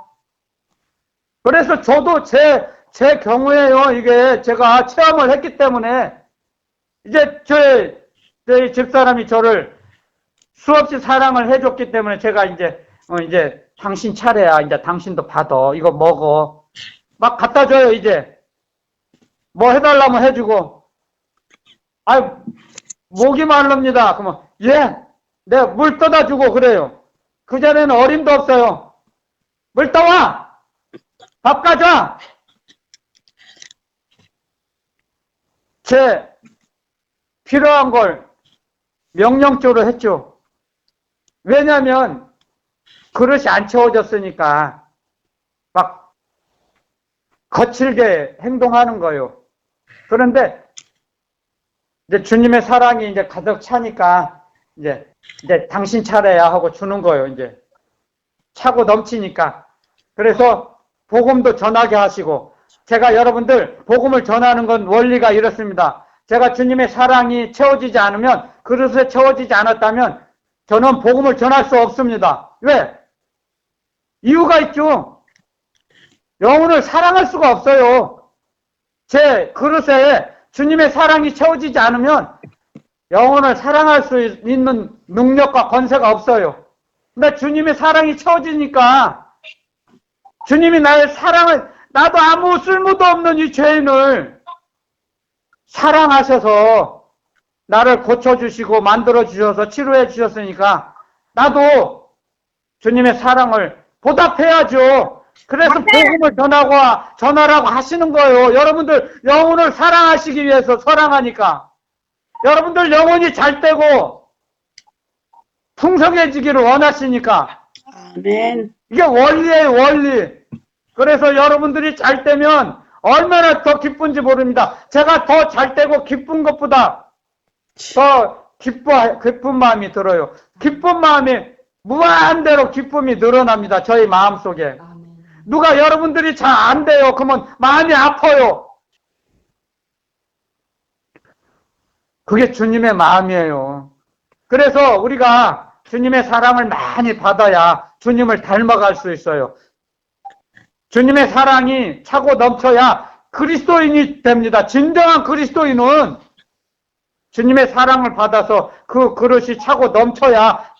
그래서 저도 제 경우에요. 이게 제가 체험을 했기 때문에 이제 저희 집사람이 저를 수없이 사랑을 해줬기 때문에 제가 이제 당신 차례야. 이제 당신도 받아. 이거 먹어. 막 갖다 줘요. 이제 뭐 해달라면 해주고. 아유, 목이 마릅니다. 그러면 예, 내가 물 떠다 주고 그래요. 그 전에는 어림도 없어요. 물 떠와. 밥 가져. 제 필요한 걸 명령적으로 했죠. 왜냐하면 그릇이 안 채워졌으니까 막 거칠게 행동하는 거예요. 그런데 이제 주님의 사랑이 이제 가득 차니까 이제 당신 차례야 하고 주는 거예요. 이제 차고 넘치니까. 그래서 복음도 전하게 하시고, 제가 여러분들 복음을 전하는 건 원리가 이렇습니다. 제가 주님의 사랑이 채워지지 않으면, 그릇에 채워지지 않았다면 저는 복음을 전할 수 없습니다. 왜? 이유가 있죠. 영혼을 사랑할 수가 없어요. 제 그릇에 주님의 사랑이 채워지지 않으면 영혼을 사랑할 수 있는 능력과 권세가 없어요. 근데 주님의 사랑이 채워지니까 주님이 나의 사랑을, 나도 아무 쓸모도 없는 이 죄인을 사랑하셔서 나를 고쳐주시고 만들어주셔서 치료해 주셨으니까 나도 주님의 사랑을 보답해야죠. 그래서 복음을 전하라고 하시는 거예요. 여러분들 영혼을 사랑하시기 위해서 사랑하니까. 여러분들 영혼이 잘 되고 풍성해지기를 원하시니까. 아멘. 이게 원리예요, 원리. 그래서 여러분들이 잘 되면 얼마나 더 기쁜지 모릅니다. 제가 더 잘 되고 기쁜 것보다 더 기쁜 마음이 들어요. 기쁜 마음이 무한대로 기쁨이 늘어납니다. 저희 마음속에. 누가 여러분들이 잘 안 돼요. 그러면 마음이 아파요. 그게 주님의 마음이에요. 그래서 우리가 주님의 사랑을 많이 받아야 주님을 닮아갈 수 있어요. 주님의 사랑이 차고 넘쳐야 그리스도인이 됩니다. 진정한 그리스도인은 주님의 사랑을 받아서 그 그릇이 차고 넘쳐야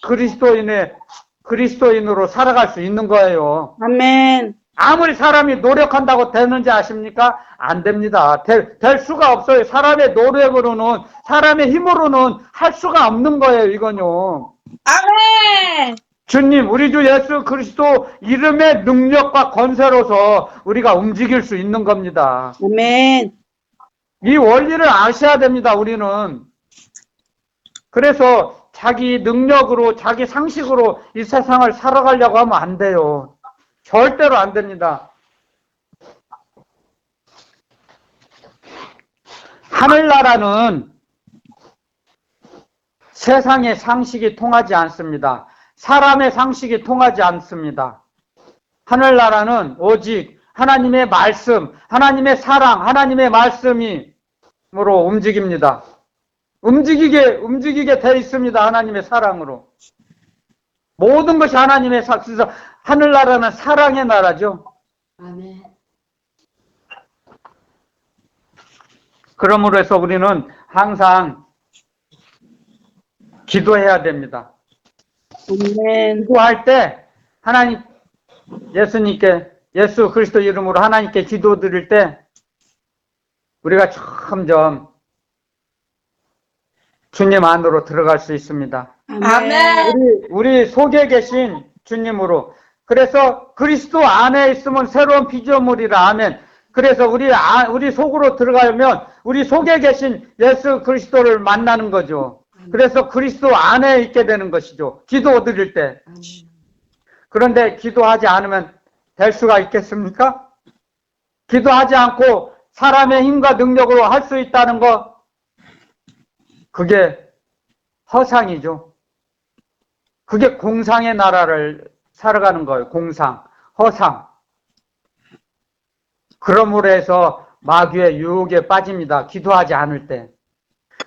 그리스도인으로 살아갈 수 있는 거예요. 아멘. 아무리 사람이 노력한다고 되는지 아십니까? 안 됩니다. 될 수가 없어요. 사람의 노력으로는, 사람의 힘으로는 할 수가 없는 거예요, 이건요. 아멘. 주님, 우리 주 예수 그리스도 이름의 능력과 권세로서 우리가 움직일 수 있는 겁니다. 아멘. 이 원리를 아셔야 됩니다, 우리는. 그래서 자기 능력으로, 자기 상식으로 이 세상을 살아가려고 하면 안 돼요. 절대로 안 됩니다. 하늘나라는 세상의 상식이 통하지 않습니다. 사람의 상식이 통하지 않습니다. 하늘나라는 오직 하나님의 말씀, 하나님의 사랑, 하나님의 말씀으로 움직입니다. 움직이게 돼 있습니다. 하나님의 사랑으로. 모든 것이 하나님의 그래서 하늘나라는 사랑의 나라죠. 아멘. 그러므로 해서 우리는 항상 기도해야 됩니다. 아멘. 기도할 때 하나님 예수 그리스도 이름으로 하나님께 기도드릴 때 우리가 점점 주님 안으로 들어갈 수 있습니다. 아멘. 우리 속에 계신 주님으로. 그래서 그리스도 안에 있으면 새로운 피조물이라. 아멘. 그래서 우리 속으로 들어가면 우리 속에 계신 예수 그리스도를 만나는 거죠. 그래서 그리스도 안에 있게 되는 것이죠. 기도 드릴 때. 그런데 기도하지 않으면 될 수가 있겠습니까? 기도하지 않고 사람의 힘과 능력으로 할 수 있다는 거, 그게 허상이죠. 그게 공상의 나라를 살아가는 거예요. 공상, 허상. 그러므로 해서 마귀의 유혹에 빠집니다. 기도하지 않을 때.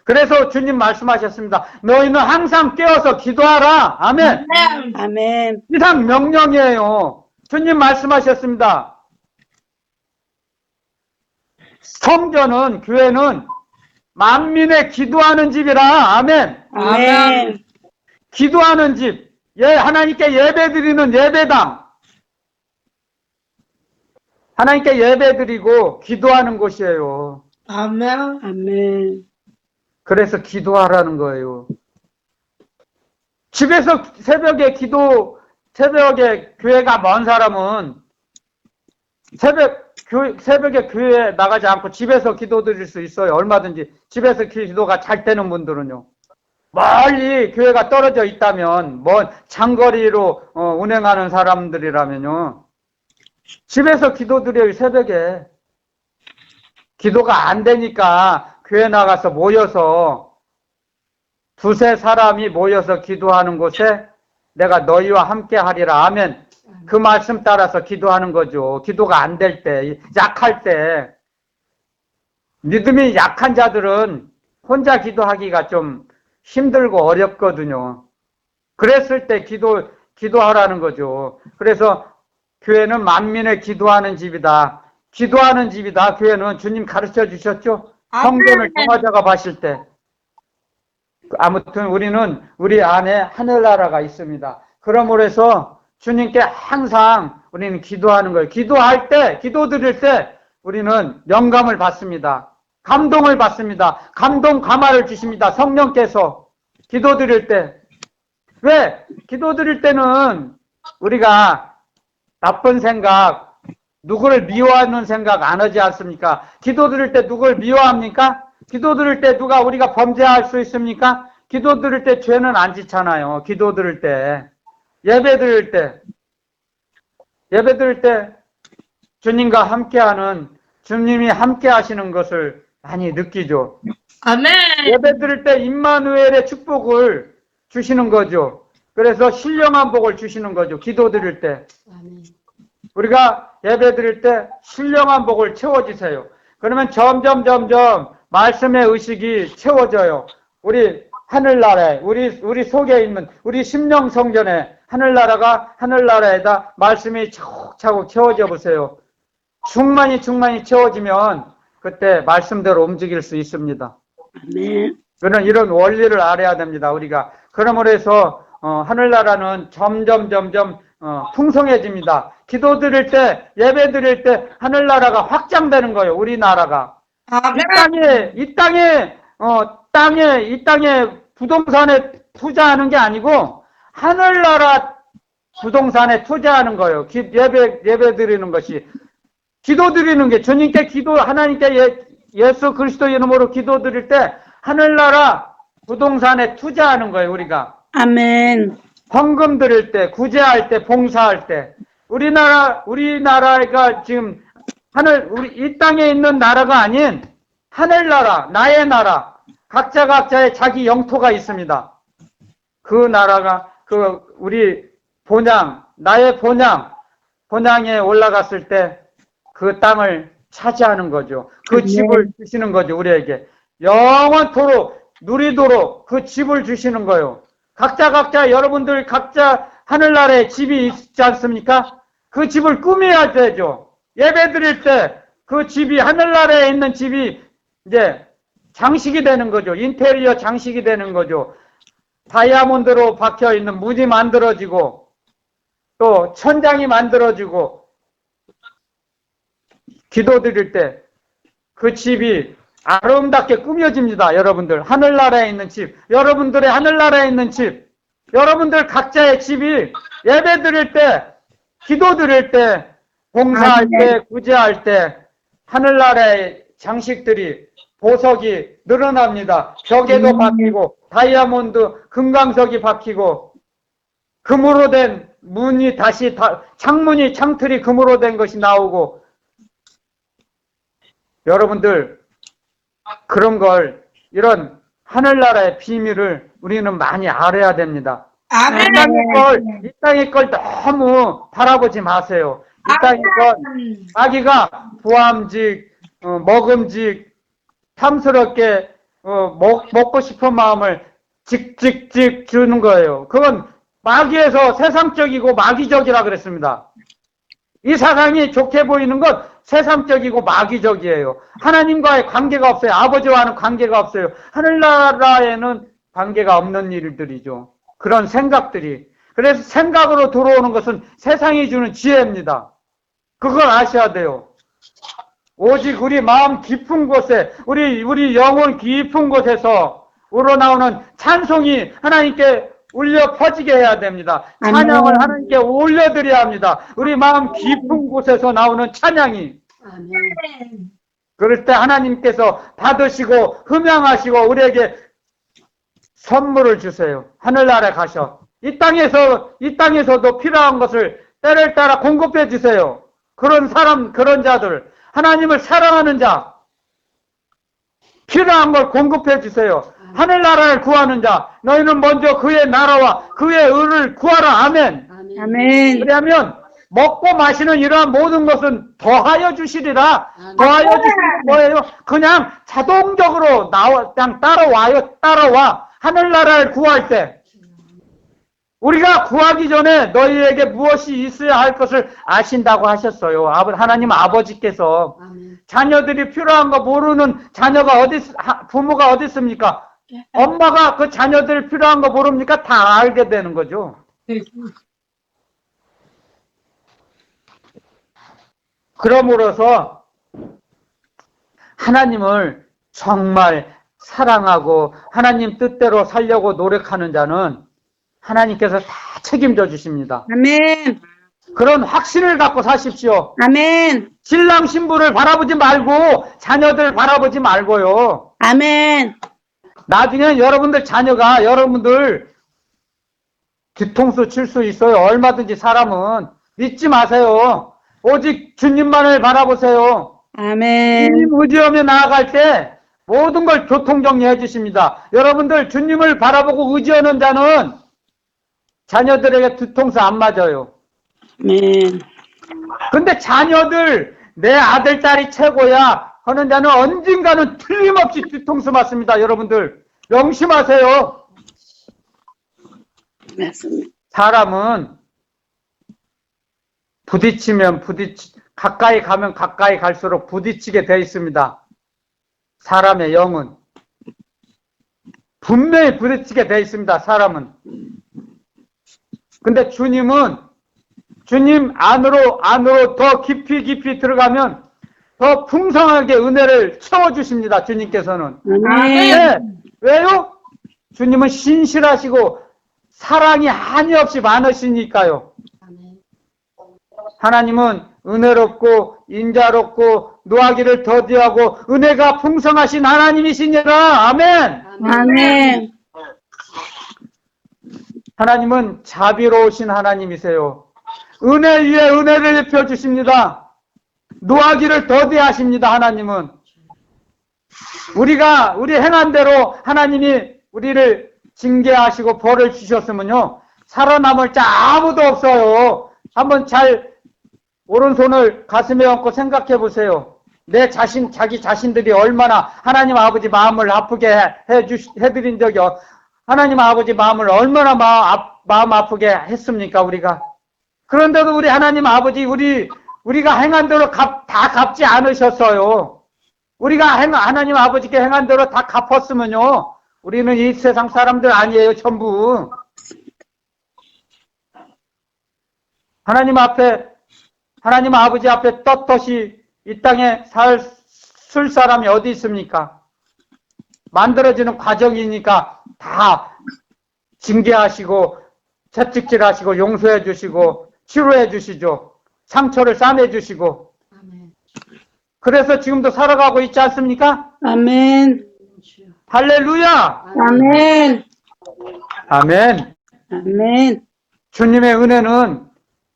그래서 주님 말씀하셨습니다. 너희는 항상 깨어서 기도하라. 아멘. 아멘. 이상 명령이에요. 주님 말씀하셨습니다. 성전은, 교회는 만민의 기도하는 집이라. 아멘. 아멘. 기도하는 집. 하나님께 예배드리는 예배당. 하나님께 예배드리고 기도하는 곳이에요. 아멘. 아멘. 그래서 기도하라는 거예요. 집에서 새벽에 교회가 먼 사람은 새벽에 교회에 나가지 않고 집에서 기도 드릴 수 있어요. 얼마든지. 집에서 기도가 잘 되는 분들은요. 멀리 교회가 떨어져 있다면, 장거리로 운행하는 사람들이라면요. 집에서 기도 드려요, 새벽에. 기도가 안 되니까 교회 나가서 모여서 두세 사람이 모여서 기도하는 곳에 내가 너희와 함께 하리라. 아멘. 그 말씀 따라서 기도하는 거죠. 기도가 안 될 때, 약할 때. 믿음이 약한 자들은 혼자 기도하기가 좀 힘들고 어렵거든요. 그랬을 때 기도하라는 거죠. 그래서 교회는 만민의 기도하는 집이다. 기도하는 집이다. 교회는 주님 가르쳐 주셨죠? 성전을 청하자가 봤을 때. 아무튼 우리 안에 하늘나라가 있습니다. 그러므로 해서 주님께 항상 우리는 기도하는 거예요. 기도할 때, 기도 드릴 때 우리는 영감을 받습니다. 감동을 받습니다. 감동 감화를 주십니다. 성령께서 기도 드릴 때. 왜? 기도 드릴 때는 우리가 나쁜 생각, 누구를 미워하는 생각 안 하지 않습니까? 기도 드릴 때 누구를 미워합니까? 기도 드릴 때 우리가 범죄할 수 있습니까? 기도 드릴 때 죄는 안 짓잖아요. 기도 드릴 때. 예배 드릴 때 주님과 함께하는, 주님이 함께 하시는 것을 많이 느끼죠. 아멘. 예배 드릴 때 임마누엘의 축복을 주시는 거죠. 그래서 신령한 복을 주시는 거죠. 기도 드릴 때. 우리가 예배 드릴 때 신령한 복을 채워주세요. 그러면 점점 말씀의 의식이 채워져요. 우리 하늘나라에, 우리 속에 있는 우리 심령 성전에 하늘나라에다 말씀이 차곡차곡 채워져 보세요. 충만히 채워지면 그때 말씀대로 움직일 수 있습니다. 아멘. 그런 이런 원리를 알아야 됩니다. 우리가. 그러므로 해서 하늘나라는 점점 풍성해집니다. 기도 드릴 때, 예배 드릴 때 하늘나라가 확장되는 거예요. 우리나라가. 아멘. 이 땅에 부동산에 투자하는 게 아니고 하늘나라 부동산에 투자하는 거예요. 예배 드리는 것이. 기도 드리는 게 주님께 하나님께 예수 그리스도 이름으로 기도 드릴 때 하늘나라 부동산에 투자하는 거예요. 우리가. 아멘. 헌금 드릴 때, 구제할 때, 봉사할 때, 우리나라가 지금 이 땅에 있는 나라가 아닌 하늘나라, 나의 나라, 각자의 자기 영토가 있습니다. 그 나라가, 우리 나의 본향에 올라갔을 때 그 땅을 차지하는 거죠. 그 집을 주시는 거죠, 우리에게. 영원토록 누리도록 그 집을 주시는 거예요. 각자 여러분들 각자 하늘나라에 집이 있지 않습니까? 그 집을 꾸며야 되죠. 예배 드릴 때 그 집이 하늘나라에 있는 집이 이제 장식이 되는 거죠. 인테리어 장식이 되는 거죠. 다이아몬드로 박혀 있는 문이 만들어지고 또 천장이 만들어지고 기도 드릴 때 그 집이 아름답게 꾸며집니다. 여러분들 하늘나라에 있는 집, 여러분들의 하늘나라에 있는 집, 여러분들 각자의 집이 예배 드릴 때, 기도 드릴 때, 봉사할 때, 구제할 때 하늘나라의 장식들이 보석이 늘어납니다. 벽에도 박히고 다이아몬드 금강석이 박히고 금으로 된 문이 다시 창문이 창틀이 금으로 된 것이 나오고 여러분들 그런 걸 이런 하늘나라의 비밀을 우리는 많이 알아야 됩니다. 아멘. 이 땅의 걸 너무 바라보지 마세요. 이 땅의 건 자기가 부함직, 먹음직, 탐스럽게 먹고 싶은 마음을 직직직 주는 거예요. 그건 마귀에서 세상적이고 마귀적이라 그랬습니다. 이 사람이 좋게 보이는 건 세상적이고 마귀적이에요. 하나님과의 관계가 없어요. 아버지와는 관계가 없어요. 하늘나라에는 관계가 없는 일들이죠. 그런 생각들이. 그래서 생각으로 들어오는 것은 세상이 주는 지혜입니다. 그걸 아셔야 돼요. 오직 우리 마음 깊은 곳에, 우리 영혼 깊은 곳에서 우러나오는 찬송이 하나님께 울려 퍼지게 해야 됩니다. 찬양을 하나님께 올려드려야 합니다. 우리 마음 깊은 곳에서 나오는 찬양이. 그럴 때 하나님께서 받으시고 흠양하시고 우리에게 선물을 주세요. 하늘나라에 가셔. 이 땅에서도 필요한 것을 때를 따라 공급해 주세요. 그런 사람, 그런 자들, 하나님을 사랑하는 자, 필요한 걸 공급해 주세요. 하늘나라를 구하는 자, 너희는 먼저 그의 나라와 그의 의를 구하라. 아멘. 아멘. 그러면 먹고 마시는 이러한 모든 것은 더하여 주시리라. 더하여 주시는 뭐예요? 그냥 자동적으로 그냥 따라와. 하늘나라를 구할 때 우리가 구하기 전에 너희에게 무엇이 있어야 할 것을 아신다고 하셨어요. 하나님 아버지께서. 자녀들이 필요한 거 모르는 자녀가 부모가 어디 있습니까? 엄마가 그 자녀들 필요한 거 모릅니까? 다 알게 되는 거죠. 그러므로서 하나님을 정말 사랑하고 하나님 뜻대로 살려고 노력하는 자는 하나님께서 다 책임져 주십니다. 아멘. 그런 확신을 갖고 사십시오. 아멘. 신랑 신부를 바라보지 말고 자녀들 바라보지 말고요. 아멘. 나중에 여러분들 자녀가 여러분들 뒤통수 칠 수 있어요. 얼마든지 사람은. 믿지 마세요. 오직 주님만을 바라보세요. 아멘. 주님 의지하며 나아갈 때 모든 걸 교통정리해 주십니다. 여러분들 주님을 바라보고 의지하는 자는 자녀들에게 뒤통수 안 맞아요. 아멘. 근데 자녀들 내 아들 딸이 최고야 하는 자는 언젠가는 틀림없이 뒤통수 맞습니다. 여러분들 명심하세요. 맞습니다. 사람은 부딪히면 가까이 가면 가까이 갈수록 부딪히게 돼 있습니다. 사람의 영은 분명히 부딪히게 돼 있습니다. 사람은. 근데 주님은 주님 안으로 더 깊이 들어가면 더 풍성하게 은혜를 채워주십니다. 주님께서는. 네. 왜요? 주님은 신실하시고 사랑이 한이없이 많으시니까요. 하나님은 은혜롭고 인자롭고 노하기를 더디하고 은혜가 풍성하신 하나님이시니라. 아멘. 아멘. 하나님은 자비로우신 하나님이세요. 은혜 위에 은혜를 입혀주십니다. 노하기를 더디하십니다. 하나님은. 우리 행한 대로 하나님이 우리를 징계하시고 벌을 주셨으면요. 살아남을 자 아무도 없어요. 한번 잘 오른손을 가슴에 얹고 생각해 보세요. 자기 자신들이 얼마나 하나님 아버지 마음을 아프게 해드린 적이, 하나님 아버지 마음을 얼마나 마음 아프게 했습니까, 우리가? 그런데도 우리 하나님 아버지, 우리가 행한 대로 다 갚지 않으셨어요. 우리가 하나님 아버지께 행한 대로 다 갚았으면요, 우리는 이 세상 사람들 아니에요, 전부. 하나님 아버지 앞에 떳떳이 이 땅에 쓸 사람이 어디 있습니까? 만들어지는 과정이니까 다 징계하시고, 채찍질 하시고, 용서해 주시고, 치료해 주시죠. 상처를 싸매 주시고. 그래서 지금도 살아가고 있지 않습니까? 아멘. 할렐루야! 아멘. 아멘. 아멘. 주님의 은혜는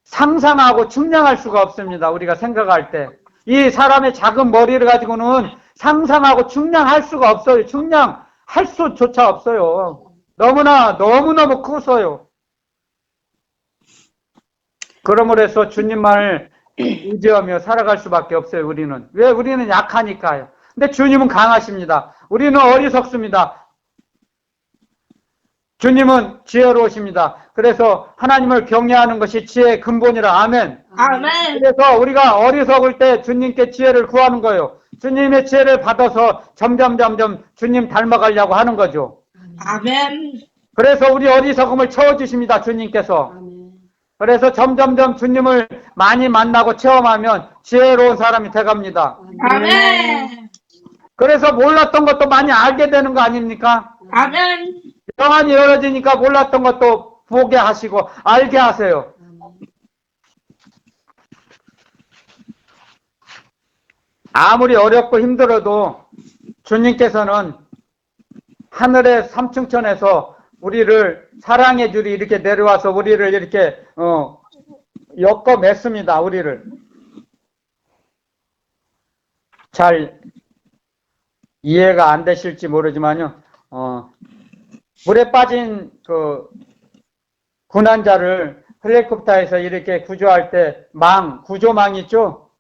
상상하고 측량할 수가 없습니다. 우리가 생각할 때. 이 사람의 작은 머리를 가지고는 상상하고 측량할 수가 없어요. 측량할 수조차 없어요. 너무너무 커서요. 그러므로 해서 주님만을 의지하며 살아갈 수밖에 없어요, 우리는. 왜? 우리는 약하니까요. 근데 주님은 강하십니다. 우리는 어리석습니다. 주님은 지혜로우십니다. 그래서 하나님을 경외하는 것이 지혜의 근본이라. 아멘. 아멘. 그래서 우리가 어리석을 때 주님께 지혜를 구하는 거예요. 주님의 지혜를 받아서 점점 주님 닮아가려고 하는 거죠. 아멘. 그래서 우리 어리석음을 채워주십니다, 주님께서. 그래서 점점 주님을 많이 만나고 체험하면 지혜로운 사람이 돼갑니다. 아멘. 그래서 몰랐던 것도 많이 알게 되는 거 아닙니까? 아멘. 영안이 열어지니까 몰랐던 것도 보게 하시고 알게 하세요. 아무리 어렵고 힘들어도 주님께서는 하늘의 삼층천에서 우리를 사랑해 주리 이렇게 내려와서 우리를 이렇게 엮어 맺습니다. 우리를 잘 이해가 안 되실지 모르지만요. 물에 빠진 그 군환자를 헬리콥터에서 이렇게 구조할 때 구조망 있죠?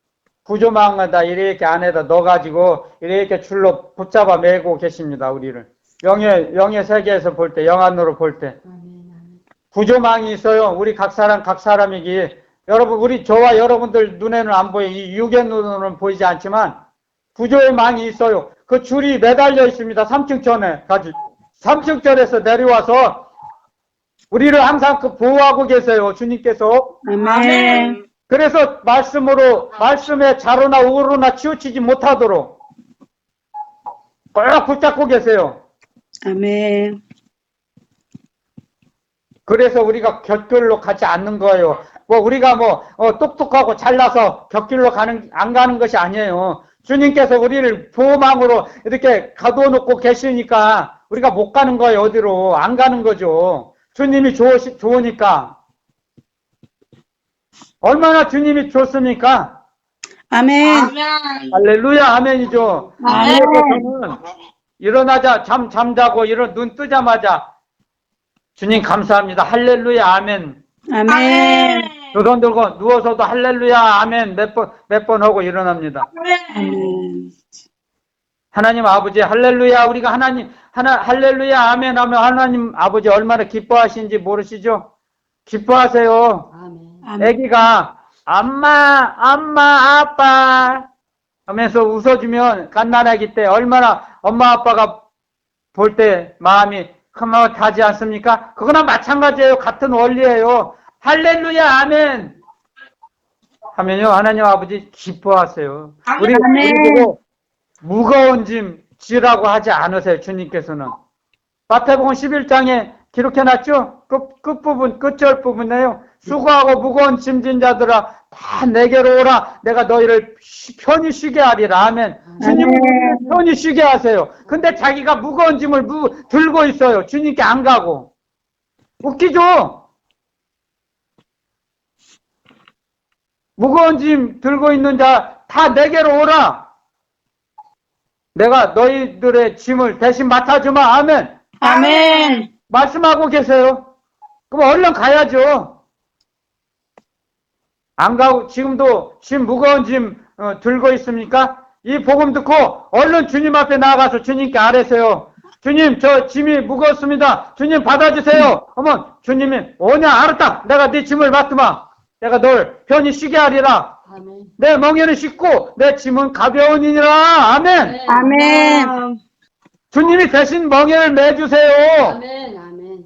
구조망에다 이렇게 안에다 넣어가지고 이렇게 줄로 붙잡아 매고 계십니다. 우리를. 영의 세계에서 볼 때, 영안으로 볼 때. 구조망이 있어요. 우리 각 사람이기. 여러분, 저와 여러분들 눈에는 안 보여요. 이 육의 눈으로는 보이지 않지만 구조의 망이 있어요. 그 줄이 매달려 있습니다. 3층천에서 내려와서 우리를 항상 보호하고 계세요. 주님께서. 아멘. 그래서 말씀에 좌로나 우로나 치우치지 못하도록 꼭 붙잡고 계세요. 아멘. 그래서 우리가 곁길로 가지 않는 거예요. 우리가 똑똑하고 잘나서 곁길로 안 가는 것이 아니에요. 주님께서 우리를 보호망으로 이렇게 가둬놓고 계시니까 우리가 못 가는 거예요. 어디로. 안 가는 거죠. 주님이 좋으니까. 얼마나 주님이 좋습니까? 아멘. 아멘. 할렐루야, 아멘이죠. 아멘. 주님께서는 일어나자, 잠자고, 눈 뜨자마자, 주님 감사합니다. 할렐루야, 아멘. 아멘. 두 손 들고 누워서도 할렐루야, 아멘 몇 번 하고 일어납니다. 아멘. 하나님 아버지, 할렐루야, 우리가 할렐루야, 아멘 하면 하나님 아버지 얼마나 기뻐하시는지 모르시죠? 기뻐하세요. 아멘. 애기가 엄마, 아빠 하면서 웃어주면 갓난아기 때 얼마나 엄마 아빠가 볼 때 마음이 흐뭇하지 않습니까? 그거나 마찬가지예요. 같은 원리예요. 할렐루야, 아멘 하면요 하나님 아버지 기뻐하세요. 우리 보고 무거운 짐 지라고 하지 않으세요. 주님께서는 마태복음 11장에 기록해놨죠? 끝부분, 끝절 부분에요. 수고하고 무거운 짐진 자들아 다 내게로 오라. 내가 너희를 편히 쉬게 하리라. 아멘. 주님은 편히 쉬게 하세요. 근데 자기가 무거운 짐을 들고 있어요. 주님께 안 가고. 웃기죠? 무거운 짐 들고 있는 자 다 내게로 오라. 내가 너희들의 짐을 대신 맡아주마. 아멘. 아멘. 말씀하고 계세요. 그럼 얼른 가야죠. 안 가고 지금도 짐 무거운 짐 들고 있습니까? 이 복음 듣고 얼른 주님 앞에 나가서 주님께 아뢰세요. 주님, 저 짐이 무겁습니다. 주님 받아주세요. 어머, 주님이 오냐, 알았다. 내가 네 짐을 맡으마. 내가 널 편히 쉬게 하리라. 아멘. 내 멍에는 쉽고 내 짐은 가벼우니라. 아멘. 아멘. 주님이 대신 멍에를 매주세요. 아멘. 아멘.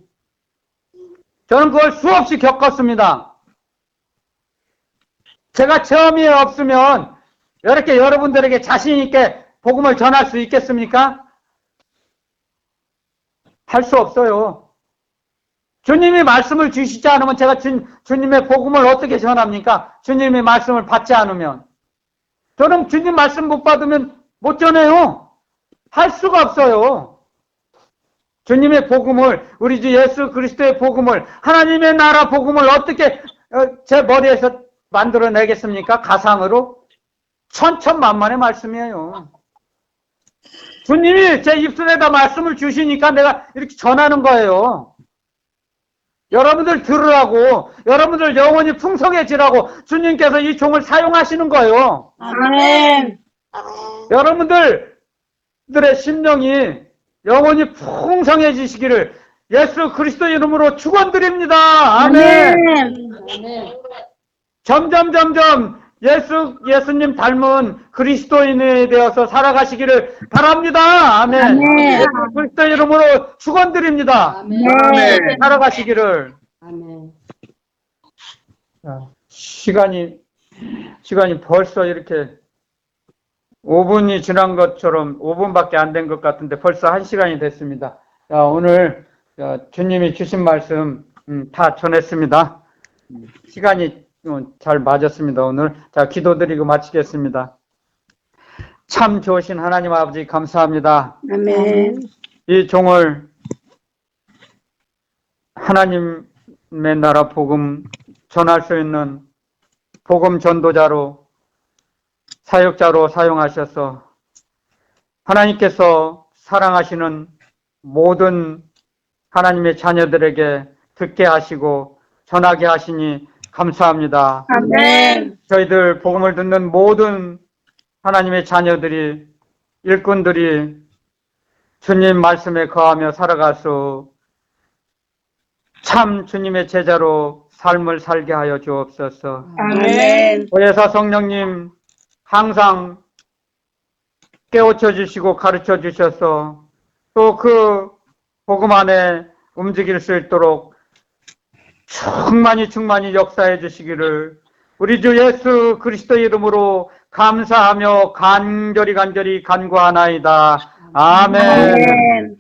저는 그걸 수없이 겪었습니다. 제가 체험이 없으면 이렇게 여러분들에게 자신 있게 복음을 전할 수 있겠습니까? 할 수 없어요. 주님이 말씀을 주시지 않으면 제가 주님의 복음을 어떻게 전합니까? 주님의 말씀을 받지 않으면. 저는 주님 말씀 못 받으면 못 전해요. 할 수가 없어요. 주님의 복음을, 우리 주 예수 그리스도의 복음을, 하나님의 나라 복음을 어떻게 제 머리에서 만들어내겠습니까? 가상으로? 천천만만의 말씀이에요. 주님이 제 입술에다 말씀을 주시니까 내가 이렇게 전하는 거예요. 여러분들 들으라고, 여러분들 영혼이 풍성해지라고 주님께서 이 종을 사용하시는 거예요. 아멘. 여러분들의 심령이 영혼이 풍성해지시기를 예수 그리스도 이름으로 축원드립니다. 아멘. 아멘. 점점 예수님 닮은 그리스도인이 되어서 살아가시기를 바랍니다. 아멘. 아멘. 예수 그리스도 이름으로 축원드립니다. 아멘. 아멘. 살아가시기를. 아멘. 시간이 벌써 이렇게 5분이 지난 것처럼 5분밖에 안 된 것 같은데 벌써 1시간이 됐습니다. 오늘 주님이 주신 말씀 다 전했습니다. 시간이 잘 맞았습니다. 오늘 기도드리고 마치겠습니다. 참 좋으신 하나님 아버지 감사합니다. 아멘. 이 종을 하나님의 나라 복음 전할 수 있는 복음 전도자로 사역자로 사용하셔서 하나님께서 사랑하시는 모든 하나님의 자녀들에게 듣게 하시고 전하게 하시니 감사합니다. 아멘. 저희들 복음을 듣는 모든 하나님의 자녀들이, 일꾼들이 주님 말씀에 거하며 살아갈 수 참 주님의 제자로 삶을 살게 하여 주옵소서. 아멘. 보혜사 성령님 항상 깨우쳐 주시고 가르쳐 주셔서 또 그 복음 안에 움직일 수 있도록 충만히 역사해 주시기를 우리 주 예수 그리스도 이름으로 감사하며 간절히 간구하나이다. 아멘. 아멘.